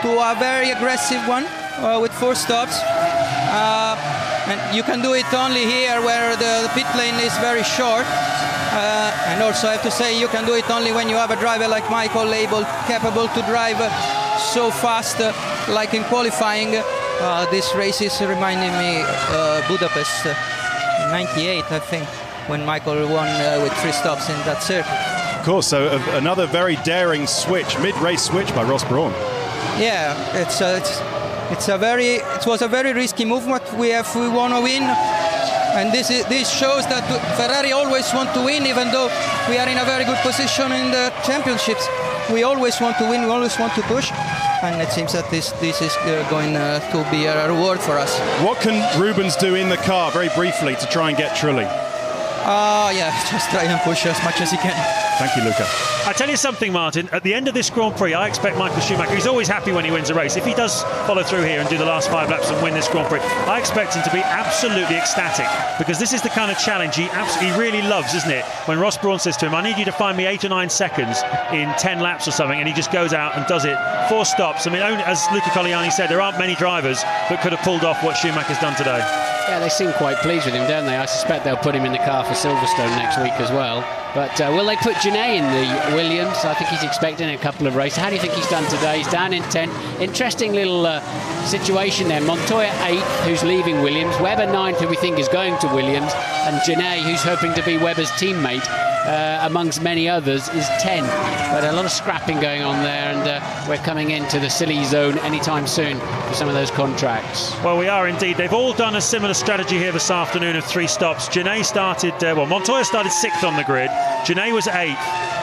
to a very aggressive one with 4 stops. And you can do it only here where the pit lane is very short. And also I have to say you can do it only when you have a driver like Michael capable to drive so fast like in qualifying. This race is reminding me Budapest 98, I think, when Michael won with 3 stops in that circuit. Of course, so another very daring switch, mid-race switch by Ross Brawn. Yeah, it was a very risky move, but we want to win, and this shows that Ferrari always want to win, even though we are in a very good position in the championships. We always want to win, we always want to push, and it seems that this is going to be a reward for us. What can Rubens do in the car, very briefly, to try and get Trulli? Yeah, just try and push as much as he can. Thank you, Luca. I tell you something, Martin, at the end of this Grand Prix, I expect Michael Schumacher, he's always happy when he wins a race. If he does follow through here and do the last 5 laps and win this Grand Prix, I expect him to be absolutely ecstatic, because this is the kind of challenge he really loves, isn't it? When Ross Brawn says to him, I need you to find me 8 or 9 seconds in 10 laps or something, and he just goes out and does it. 4 stops. I mean, only, as Luca Coliani said, there aren't many drivers that could have pulled off what Schumacher's done today. Yeah, they seem quite pleased with him, don't they? I suspect they'll put him in the car for Silverstone next week as well. But will they put Genet in the Williams? I think he's expecting a couple of races. How do you think he's done today? He's down in 10th. Interesting little situation there. Montoya 8th, who's leaving Williams. Webber 9th, who we think is going to Williams. And Genet, who's hoping to be Webber's teammate, amongst many others, is 10. But a lot of scrapping going on there, and we're coming into the silly zone anytime soon for some of those contracts. Well, we are indeed. They've all done a similar strategy here this afternoon of 3 stops. Genet started, Montoya started 6th on the grid. Genet was 8th,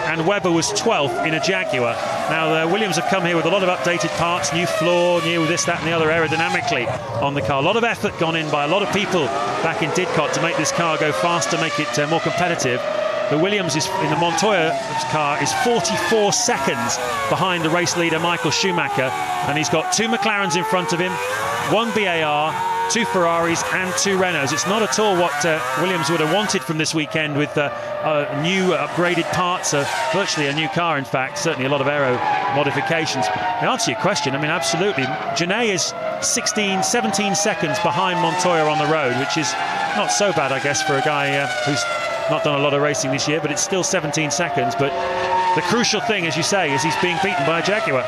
and Webber was 12th in a Jaguar. Now, the Williams have come here with a lot of updated parts, new floor, new this, that, and the other aerodynamically on the car. A lot of effort gone in by a lot of people back in Didcot to make this car go faster, make it more competitive. The Williams is in the Montoya car is 44 seconds behind the race leader Michael Schumacher, and he's got 2 McLarens in front of him, 1 BAR, 2 Ferraris and 2 Renaults. It's not at all what Williams would have wanted from this weekend, with new upgraded parts, virtually a new car in fact, certainly a lot of aero modifications. To answer your question, I mean, absolutely. Genet is 17 seconds behind Montoya on the road, which is not so bad, I guess, for a guy who's not done a lot of racing this year, but it's still 17 seconds. But the crucial thing, as you say, is he's being beaten by a Jaguar.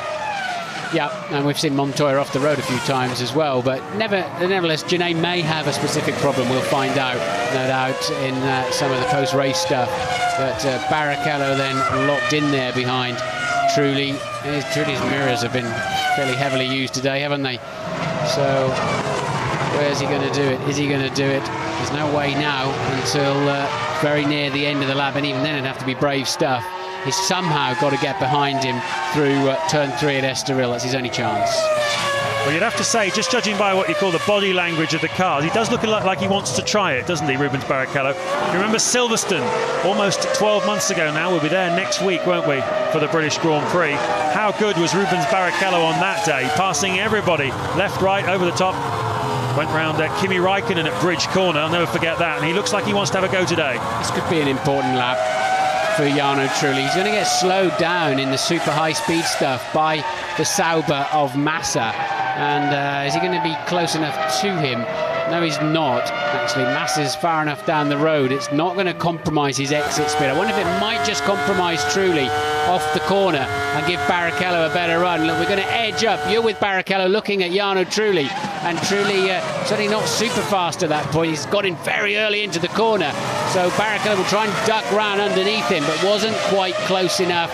Yeah, and we've seen Montoya off the road a few times as well, but nevertheless, Genet may have a specific problem. We'll find out, no doubt, in some of the post-race stuff. But Barrichello then locked in there behind Trulli. Trulli's mirrors have been fairly heavily used today, haven't they? So where's he going to do it? Is he going to do it? There's no way now until very near the end of the lap, and even then it'd have to be brave stuff. He's somehow got to get behind him through turn 3 at Estoril. That's his only chance. Well, you'd have to say, just judging by what you call the body language of the cars, he does look like he wants to try it, doesn't he, Rubens Barrichello? You remember Silverstone, almost 12 months ago now. We'll be there next week, won't we, for the British Grand Prix. How good was Rubens Barrichello on that day, passing everybody, left, right, over the top. Went round Kimi Räikkönen at Bridge Corner, I'll never forget that, and he looks like he wants to have a go today. This could be an important lap for Jarno Trulli. He's going to get slowed down in the super high speed stuff by the Sauber of Massa, and is he going to be close enough to him? No, he's not. Actually, Mas is far enough down the road. It's not going to compromise his exit speed. I wonder if it might just compromise Trulli off the corner and give Barrichello a better run. Look, we're going to edge up. You're with Barrichello looking at Jarno Trulli. And Trulli certainly not super fast at that point. He's got in very early into the corner. So Barrichello will try and duck round underneath him, but wasn't quite close enough.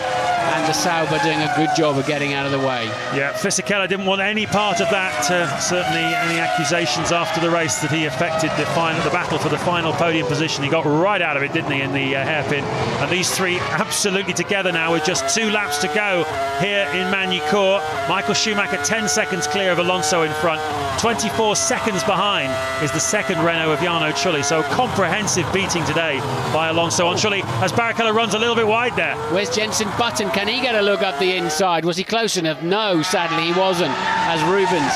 And the Sauber doing a good job of getting out of the way. Yeah, Fisichella didn't want any part of that. Certainly any accusations after the race that he affected the battle for the final podium position. He got right out of it, didn't he, in the hairpin. And these three absolutely together now with just 2 laps to go here in Magny-Cours. Michael Schumacher 10 seconds clear of Alonso in front. 24 seconds behind is the second Renault of Jarno Trulli. So comprehensive beating today by Alonso on Trulli as Barrichello runs a little bit wide there. Where's Jenson Button? Can he get a look up the inside? Was he close enough? No, sadly he wasn't, as Rubens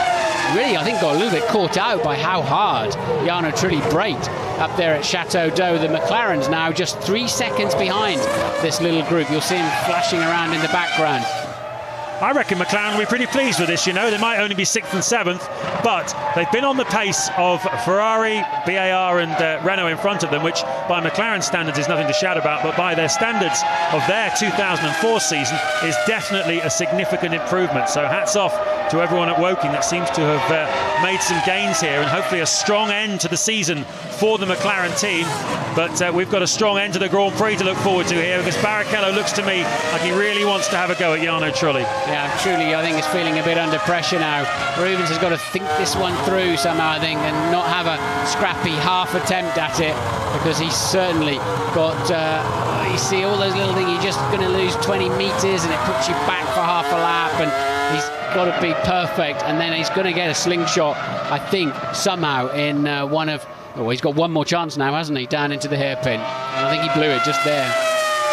really, I think, got a little bit caught out by how hard Jarno Trulli braked up there at Chateau d'Eau. The McLaren's now just 3 seconds behind this little group. You'll see him flashing around in the background. I reckon McLaren will be pretty pleased with this, you know. They might only be 6th and 7th, but they've been on the pace of Ferrari, BAR and Renault in front of them, which by McLaren standards is nothing to shout about, but by their standards of their 2004 season is definitely a significant improvement. So hats off to everyone at Woking that seems to have made some gains here, and hopefully a strong end to the season for the McLaren team. But we've got a strong end to the Grand Prix to look forward to here, because Barrichello looks to me like he really wants to have a go at Jarno Trulli. Yeah, Trulli, I think, is feeling a bit under pressure now. Rubens has got to think this one through somehow, I think, and not have a scrappy half attempt at it, because he's certainly got, you see all those little things, you're just going to lose 20 metres and it puts you back for half a lap, and he's got to be perfect, and then he's going to get a slingshot, I think, somehow in one of... Oh, he's got one more chance now, hasn't he, down into the hairpin. And I think he blew it just there.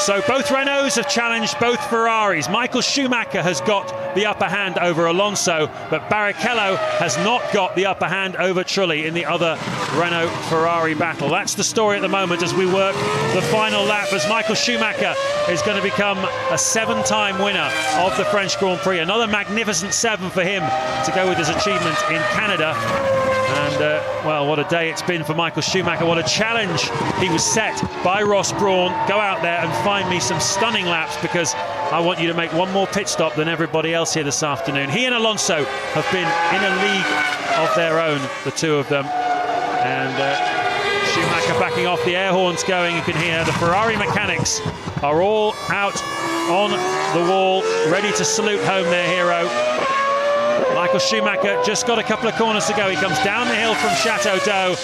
So both Renaults have challenged both Ferraris. Michael Schumacher has got the upper hand over Alonso, but Barrichello has not got the upper hand over Trulli in the other Renault-Ferrari battle. That's the story at the moment as we work the final lap, as Michael Schumacher is going to become a 7-time winner of the French Grand Prix. Another magnificent 7 for him to go with his achievement in Canada. And, well, what a day it's been for Michael Schumacher. What a challenge he was set by Ross Brawn. Go out there and find me some stunning laps, because I want you to make one more pit stop than everybody else here this afternoon. He and Alonso have been in a league of their own, the two of them. And Schumacher backing off, the air horns going. You can hear the Ferrari mechanics are all out on the wall, ready to salute home their hero. Michael Schumacher just got a couple of corners to go. He comes down the hill from Chateau d'Eau.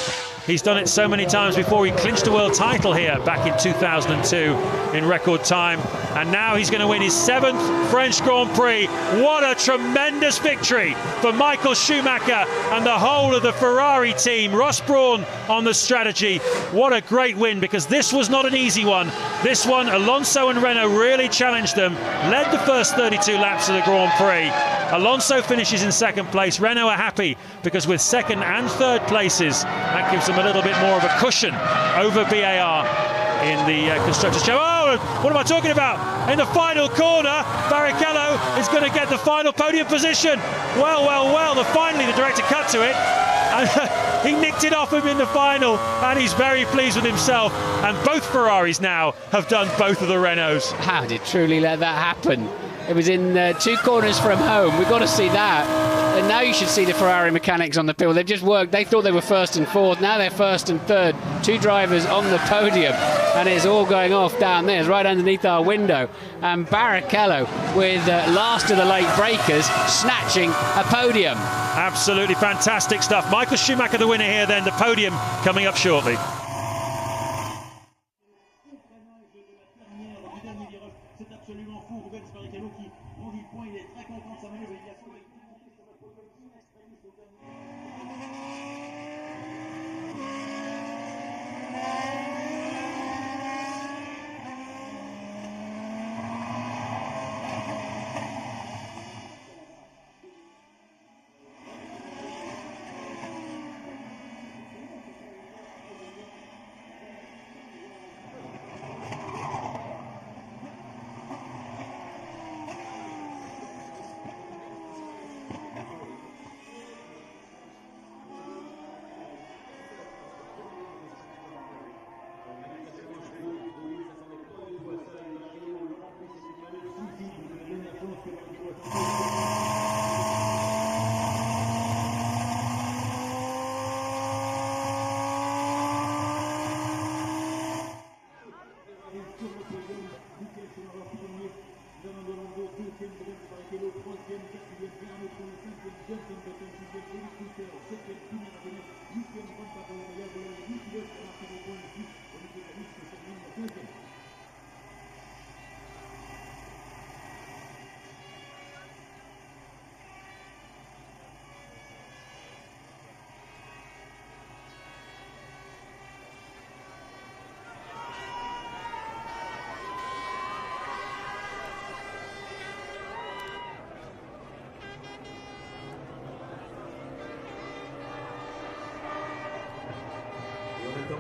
He's done it so many times before. He clinched a world title here back in 2002 in record time. And now he's going to win his 7th French Grand Prix. What a tremendous victory for Michael Schumacher and the whole of the Ferrari team. Ross Brawn on the strategy. What a great win, because this was not an easy one. This one, Alonso and Renault really challenged them. Led the first 32 laps of the Grand Prix. Alonso finishes in 2nd place. Renault are happy because with 2nd and 3rd places, that gives them a little bit more of a cushion over BAR in the Constructors' Show. Oh, what am I talking about? In the final corner, Barrichello is going to get the final podium position. Well, finally the director cut to it. And he nicked it off him in the final, and he's very pleased with himself. And both Ferraris now have done both of the Renaults. How did Trulli let that happen? It was in 2 corners from home. We've got to see that. And now you should see the Ferrari mechanics on the field. They've just worked. They thought they were 1st and 4th. Now they're 1st and 3rd. 2 drivers on the podium. And it's all going off down there. It's right underneath our window. And Barrichello, with last of the late breakers, snatching a podium. Absolutely fantastic stuff. Michael Schumacher the winner here, then the podium coming up shortly.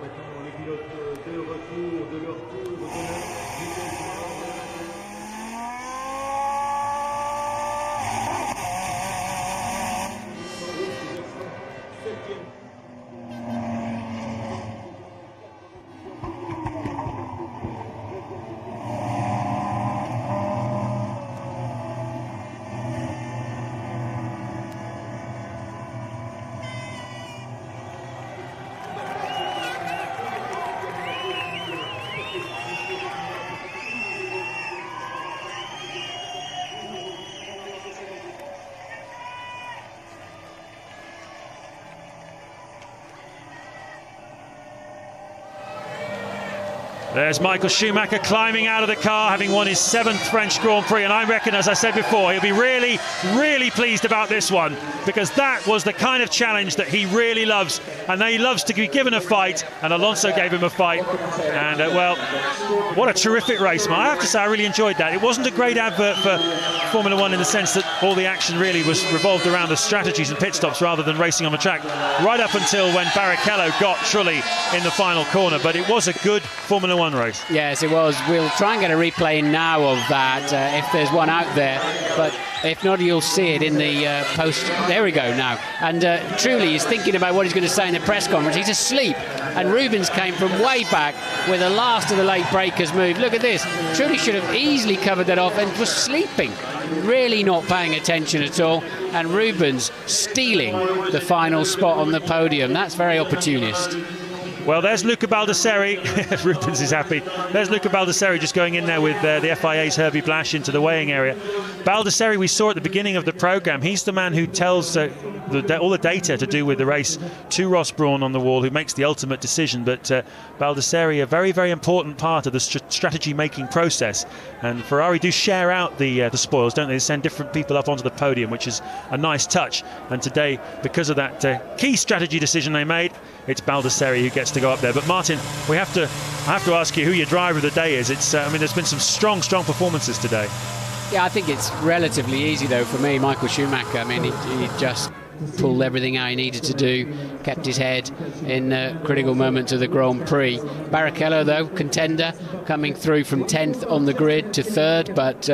Maintenant, les pilotes de retour de leur tour de There's Michael Schumacher climbing out of the car, having won his 7th French Grand Prix, and I reckon, as I said before, he'll be really, really pleased about this one, because that was the kind of challenge that he really loves, and he loves to be given a fight, and Alonso gave him a fight, and well, what a terrific race, man. I have to say I really enjoyed that. It wasn't a great advert for Formula One in the sense that all the action really was revolved around the strategies and pit stops rather than racing on the track, right up until when Barrichello got Trulli in the final corner, but it was a good Formula One race. Yes, it was. We'll try and get a replay now of that if there's one out there, but if not, you'll see it in the post. There we go now. And Trulli is thinking about what he's going to say in the press conference. He's asleep, and Rubens came from way back with the last of the late breakers move. Look at this. Trulli should have easily covered that off and was sleeping, really not paying attention at all. And Rubens stealing the final spot on the podium. That's very opportunist. Well, there's Luca Baldessari. Rubens is happy. There's Luca Baldessari just going in there with the FIA's Herbie Blash into the weighing area. Baldessari, we saw at the beginning of the programme, he's the man who tells all the data to do with the race to Ross Brawn on the wall, who makes the ultimate decision. But Baldessari, a very, very important part of the strategy-making process. And Ferrari do share out the spoils, don't they? They send different people up onto the podium, which is a nice touch. And today, because of that key strategy decision they made, it's Baldessari who gets to go up there. But Martin, I have to ask you who your driver of the day is. It's I mean, there's been some strong performances today. Yeah, I think it's relatively easy though for me. Michael Schumacher, I mean, he just pulled everything out he needed to do, kept his head in critical moments of the Grand Prix. Barrichello though, contender, coming through from 10th on the grid to 3rd, but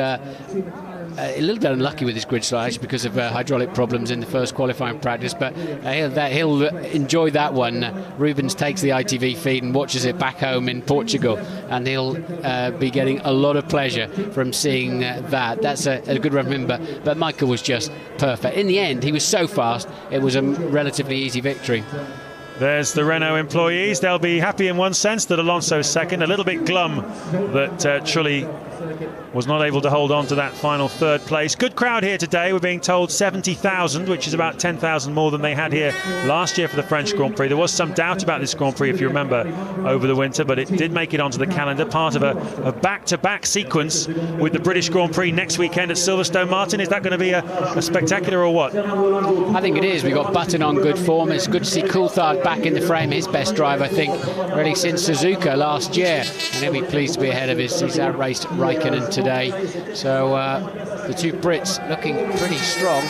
a little bit unlucky with his grid slide because of hydraulic problems in the first qualifying practice, but he'll enjoy that one. Rubens takes the ITV feed and watches it back home in Portugal, and he'll be getting a lot of pleasure from seeing that. That's a good remember, but Michael was just perfect. In the end, he was so fast, it was a relatively easy victory. There's the Renault employees. They'll be happy in one sense that Alonso's second, a little bit glum that Trulli was not able to hold on to that final 3rd place. Good crowd here today. We're being told 70,000, which is about 10,000 more than they had here last year for the French Grand Prix. There was some doubt about this Grand Prix, if you remember, over the winter, but it did make it onto the calendar, part of a back-to-back sequence with the British Grand Prix next weekend at Silverstone. Martin, is that going to be a spectacular or what? I think it is. We've got Button on good form. It's good to see Coulthard back in the frame, his best drive, I think, really since Suzuka last year, and he'll be pleased to be ahead of he's outraced Raikkonen today. So the two Brits looking pretty strong,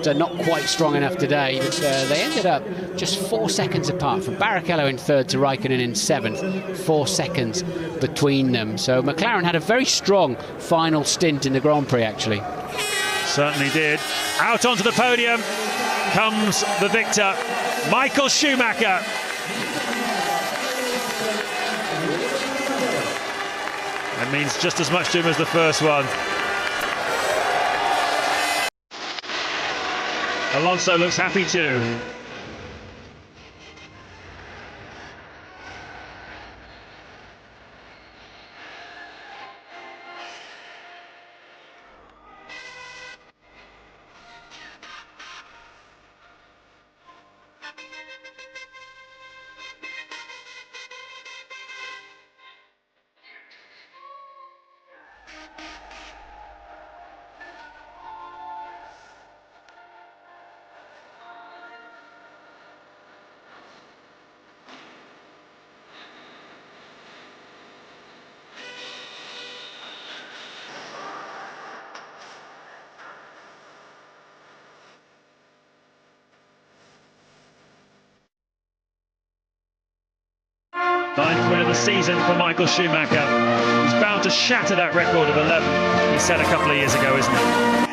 but not quite strong enough today. But they ended up just 4 seconds apart, from Barrichello in 3rd to Raikkonen in 7th, 4 seconds between them. So McLaren had a very strong final stint in the Grand Prix, actually. Certainly did. Out onto the podium comes the victor, Michael Schumacher. That means just as much to him as the first one. Alonso looks happy too. Ninth win of the season for Michael Schumacher. He's bound to shatter that record of 11 he set a couple of years ago, isn't he?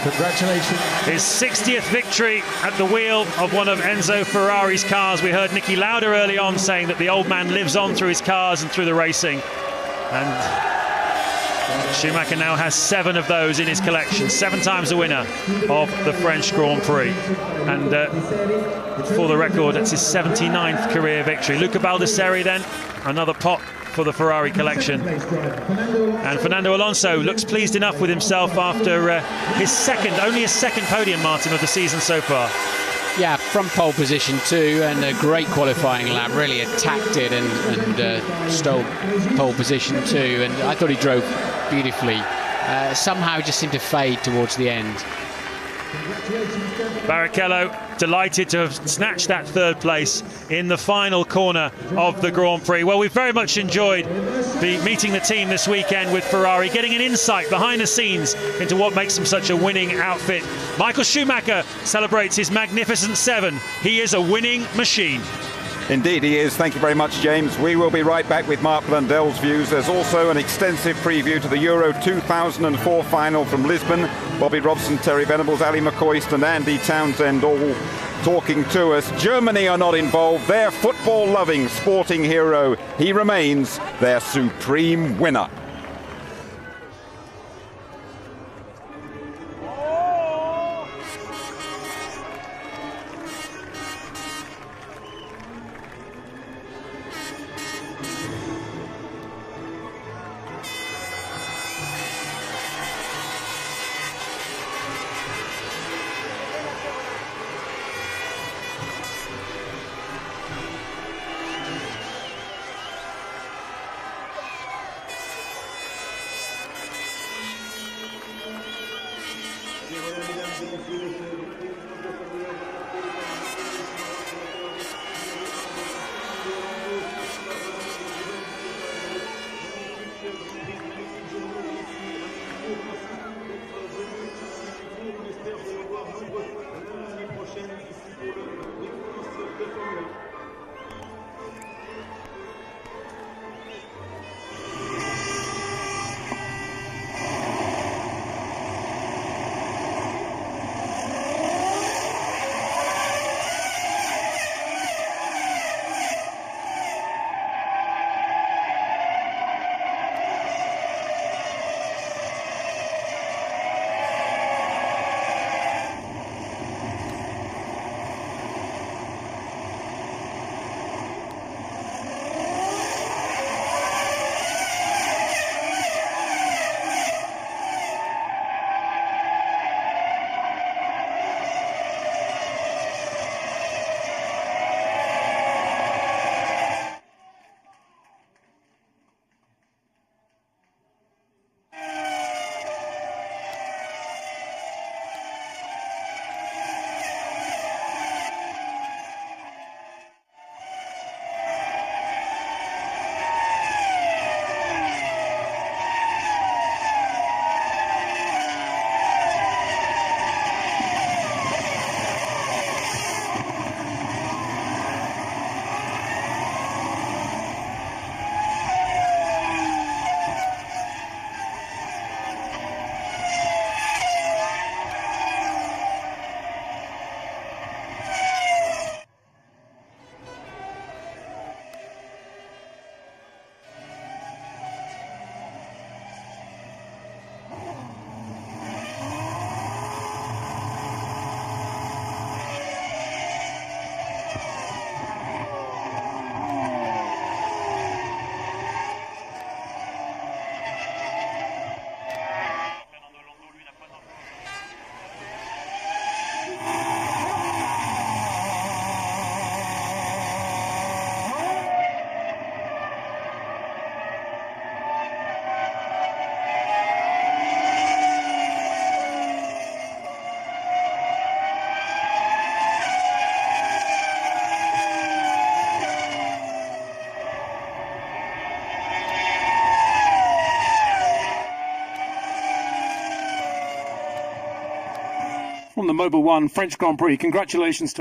Congratulations. His 60th victory at the wheel of one of Enzo Ferrari's cars. We heard Niki Lauda early on saying that the old man lives on through his cars and through the racing. And Schumacher now has 7 of those in his collection. 7 times the winner of the French Grand Prix. And for the record, that's his 79th career victory. Luca Baldesseri then, another pot for the Ferrari collection. And Fernando Alonso looks pleased enough with himself after only his second podium, Martin, of the season so far. Yeah, from pole position too, and a great qualifying lap. Really attacked it and stole pole position too. And I thought he drove beautifully. Somehow just seemed to fade towards the end. Barrichello delighted to have snatched that 3rd place in the final corner of the Grand Prix. Well, we've very much enjoyed meeting the team this weekend with Ferrari, getting an insight behind the scenes into what makes them such a winning outfit. Michael Schumacher celebrates his magnificent 7. He is a winning machine. Indeed he is. Thank you very much, James. We will be right back with Mark Blundell's views. There's also an extensive preview to the Euro 2004 final from Lisbon. Bobby Robson, Terry Venables, Ali McCoist and Andy Townsend all talking to us. Germany are not involved. Their football-loving sporting hero, he remains their supreme winner. from the Mobil 1 French Grand Prix. Congratulations to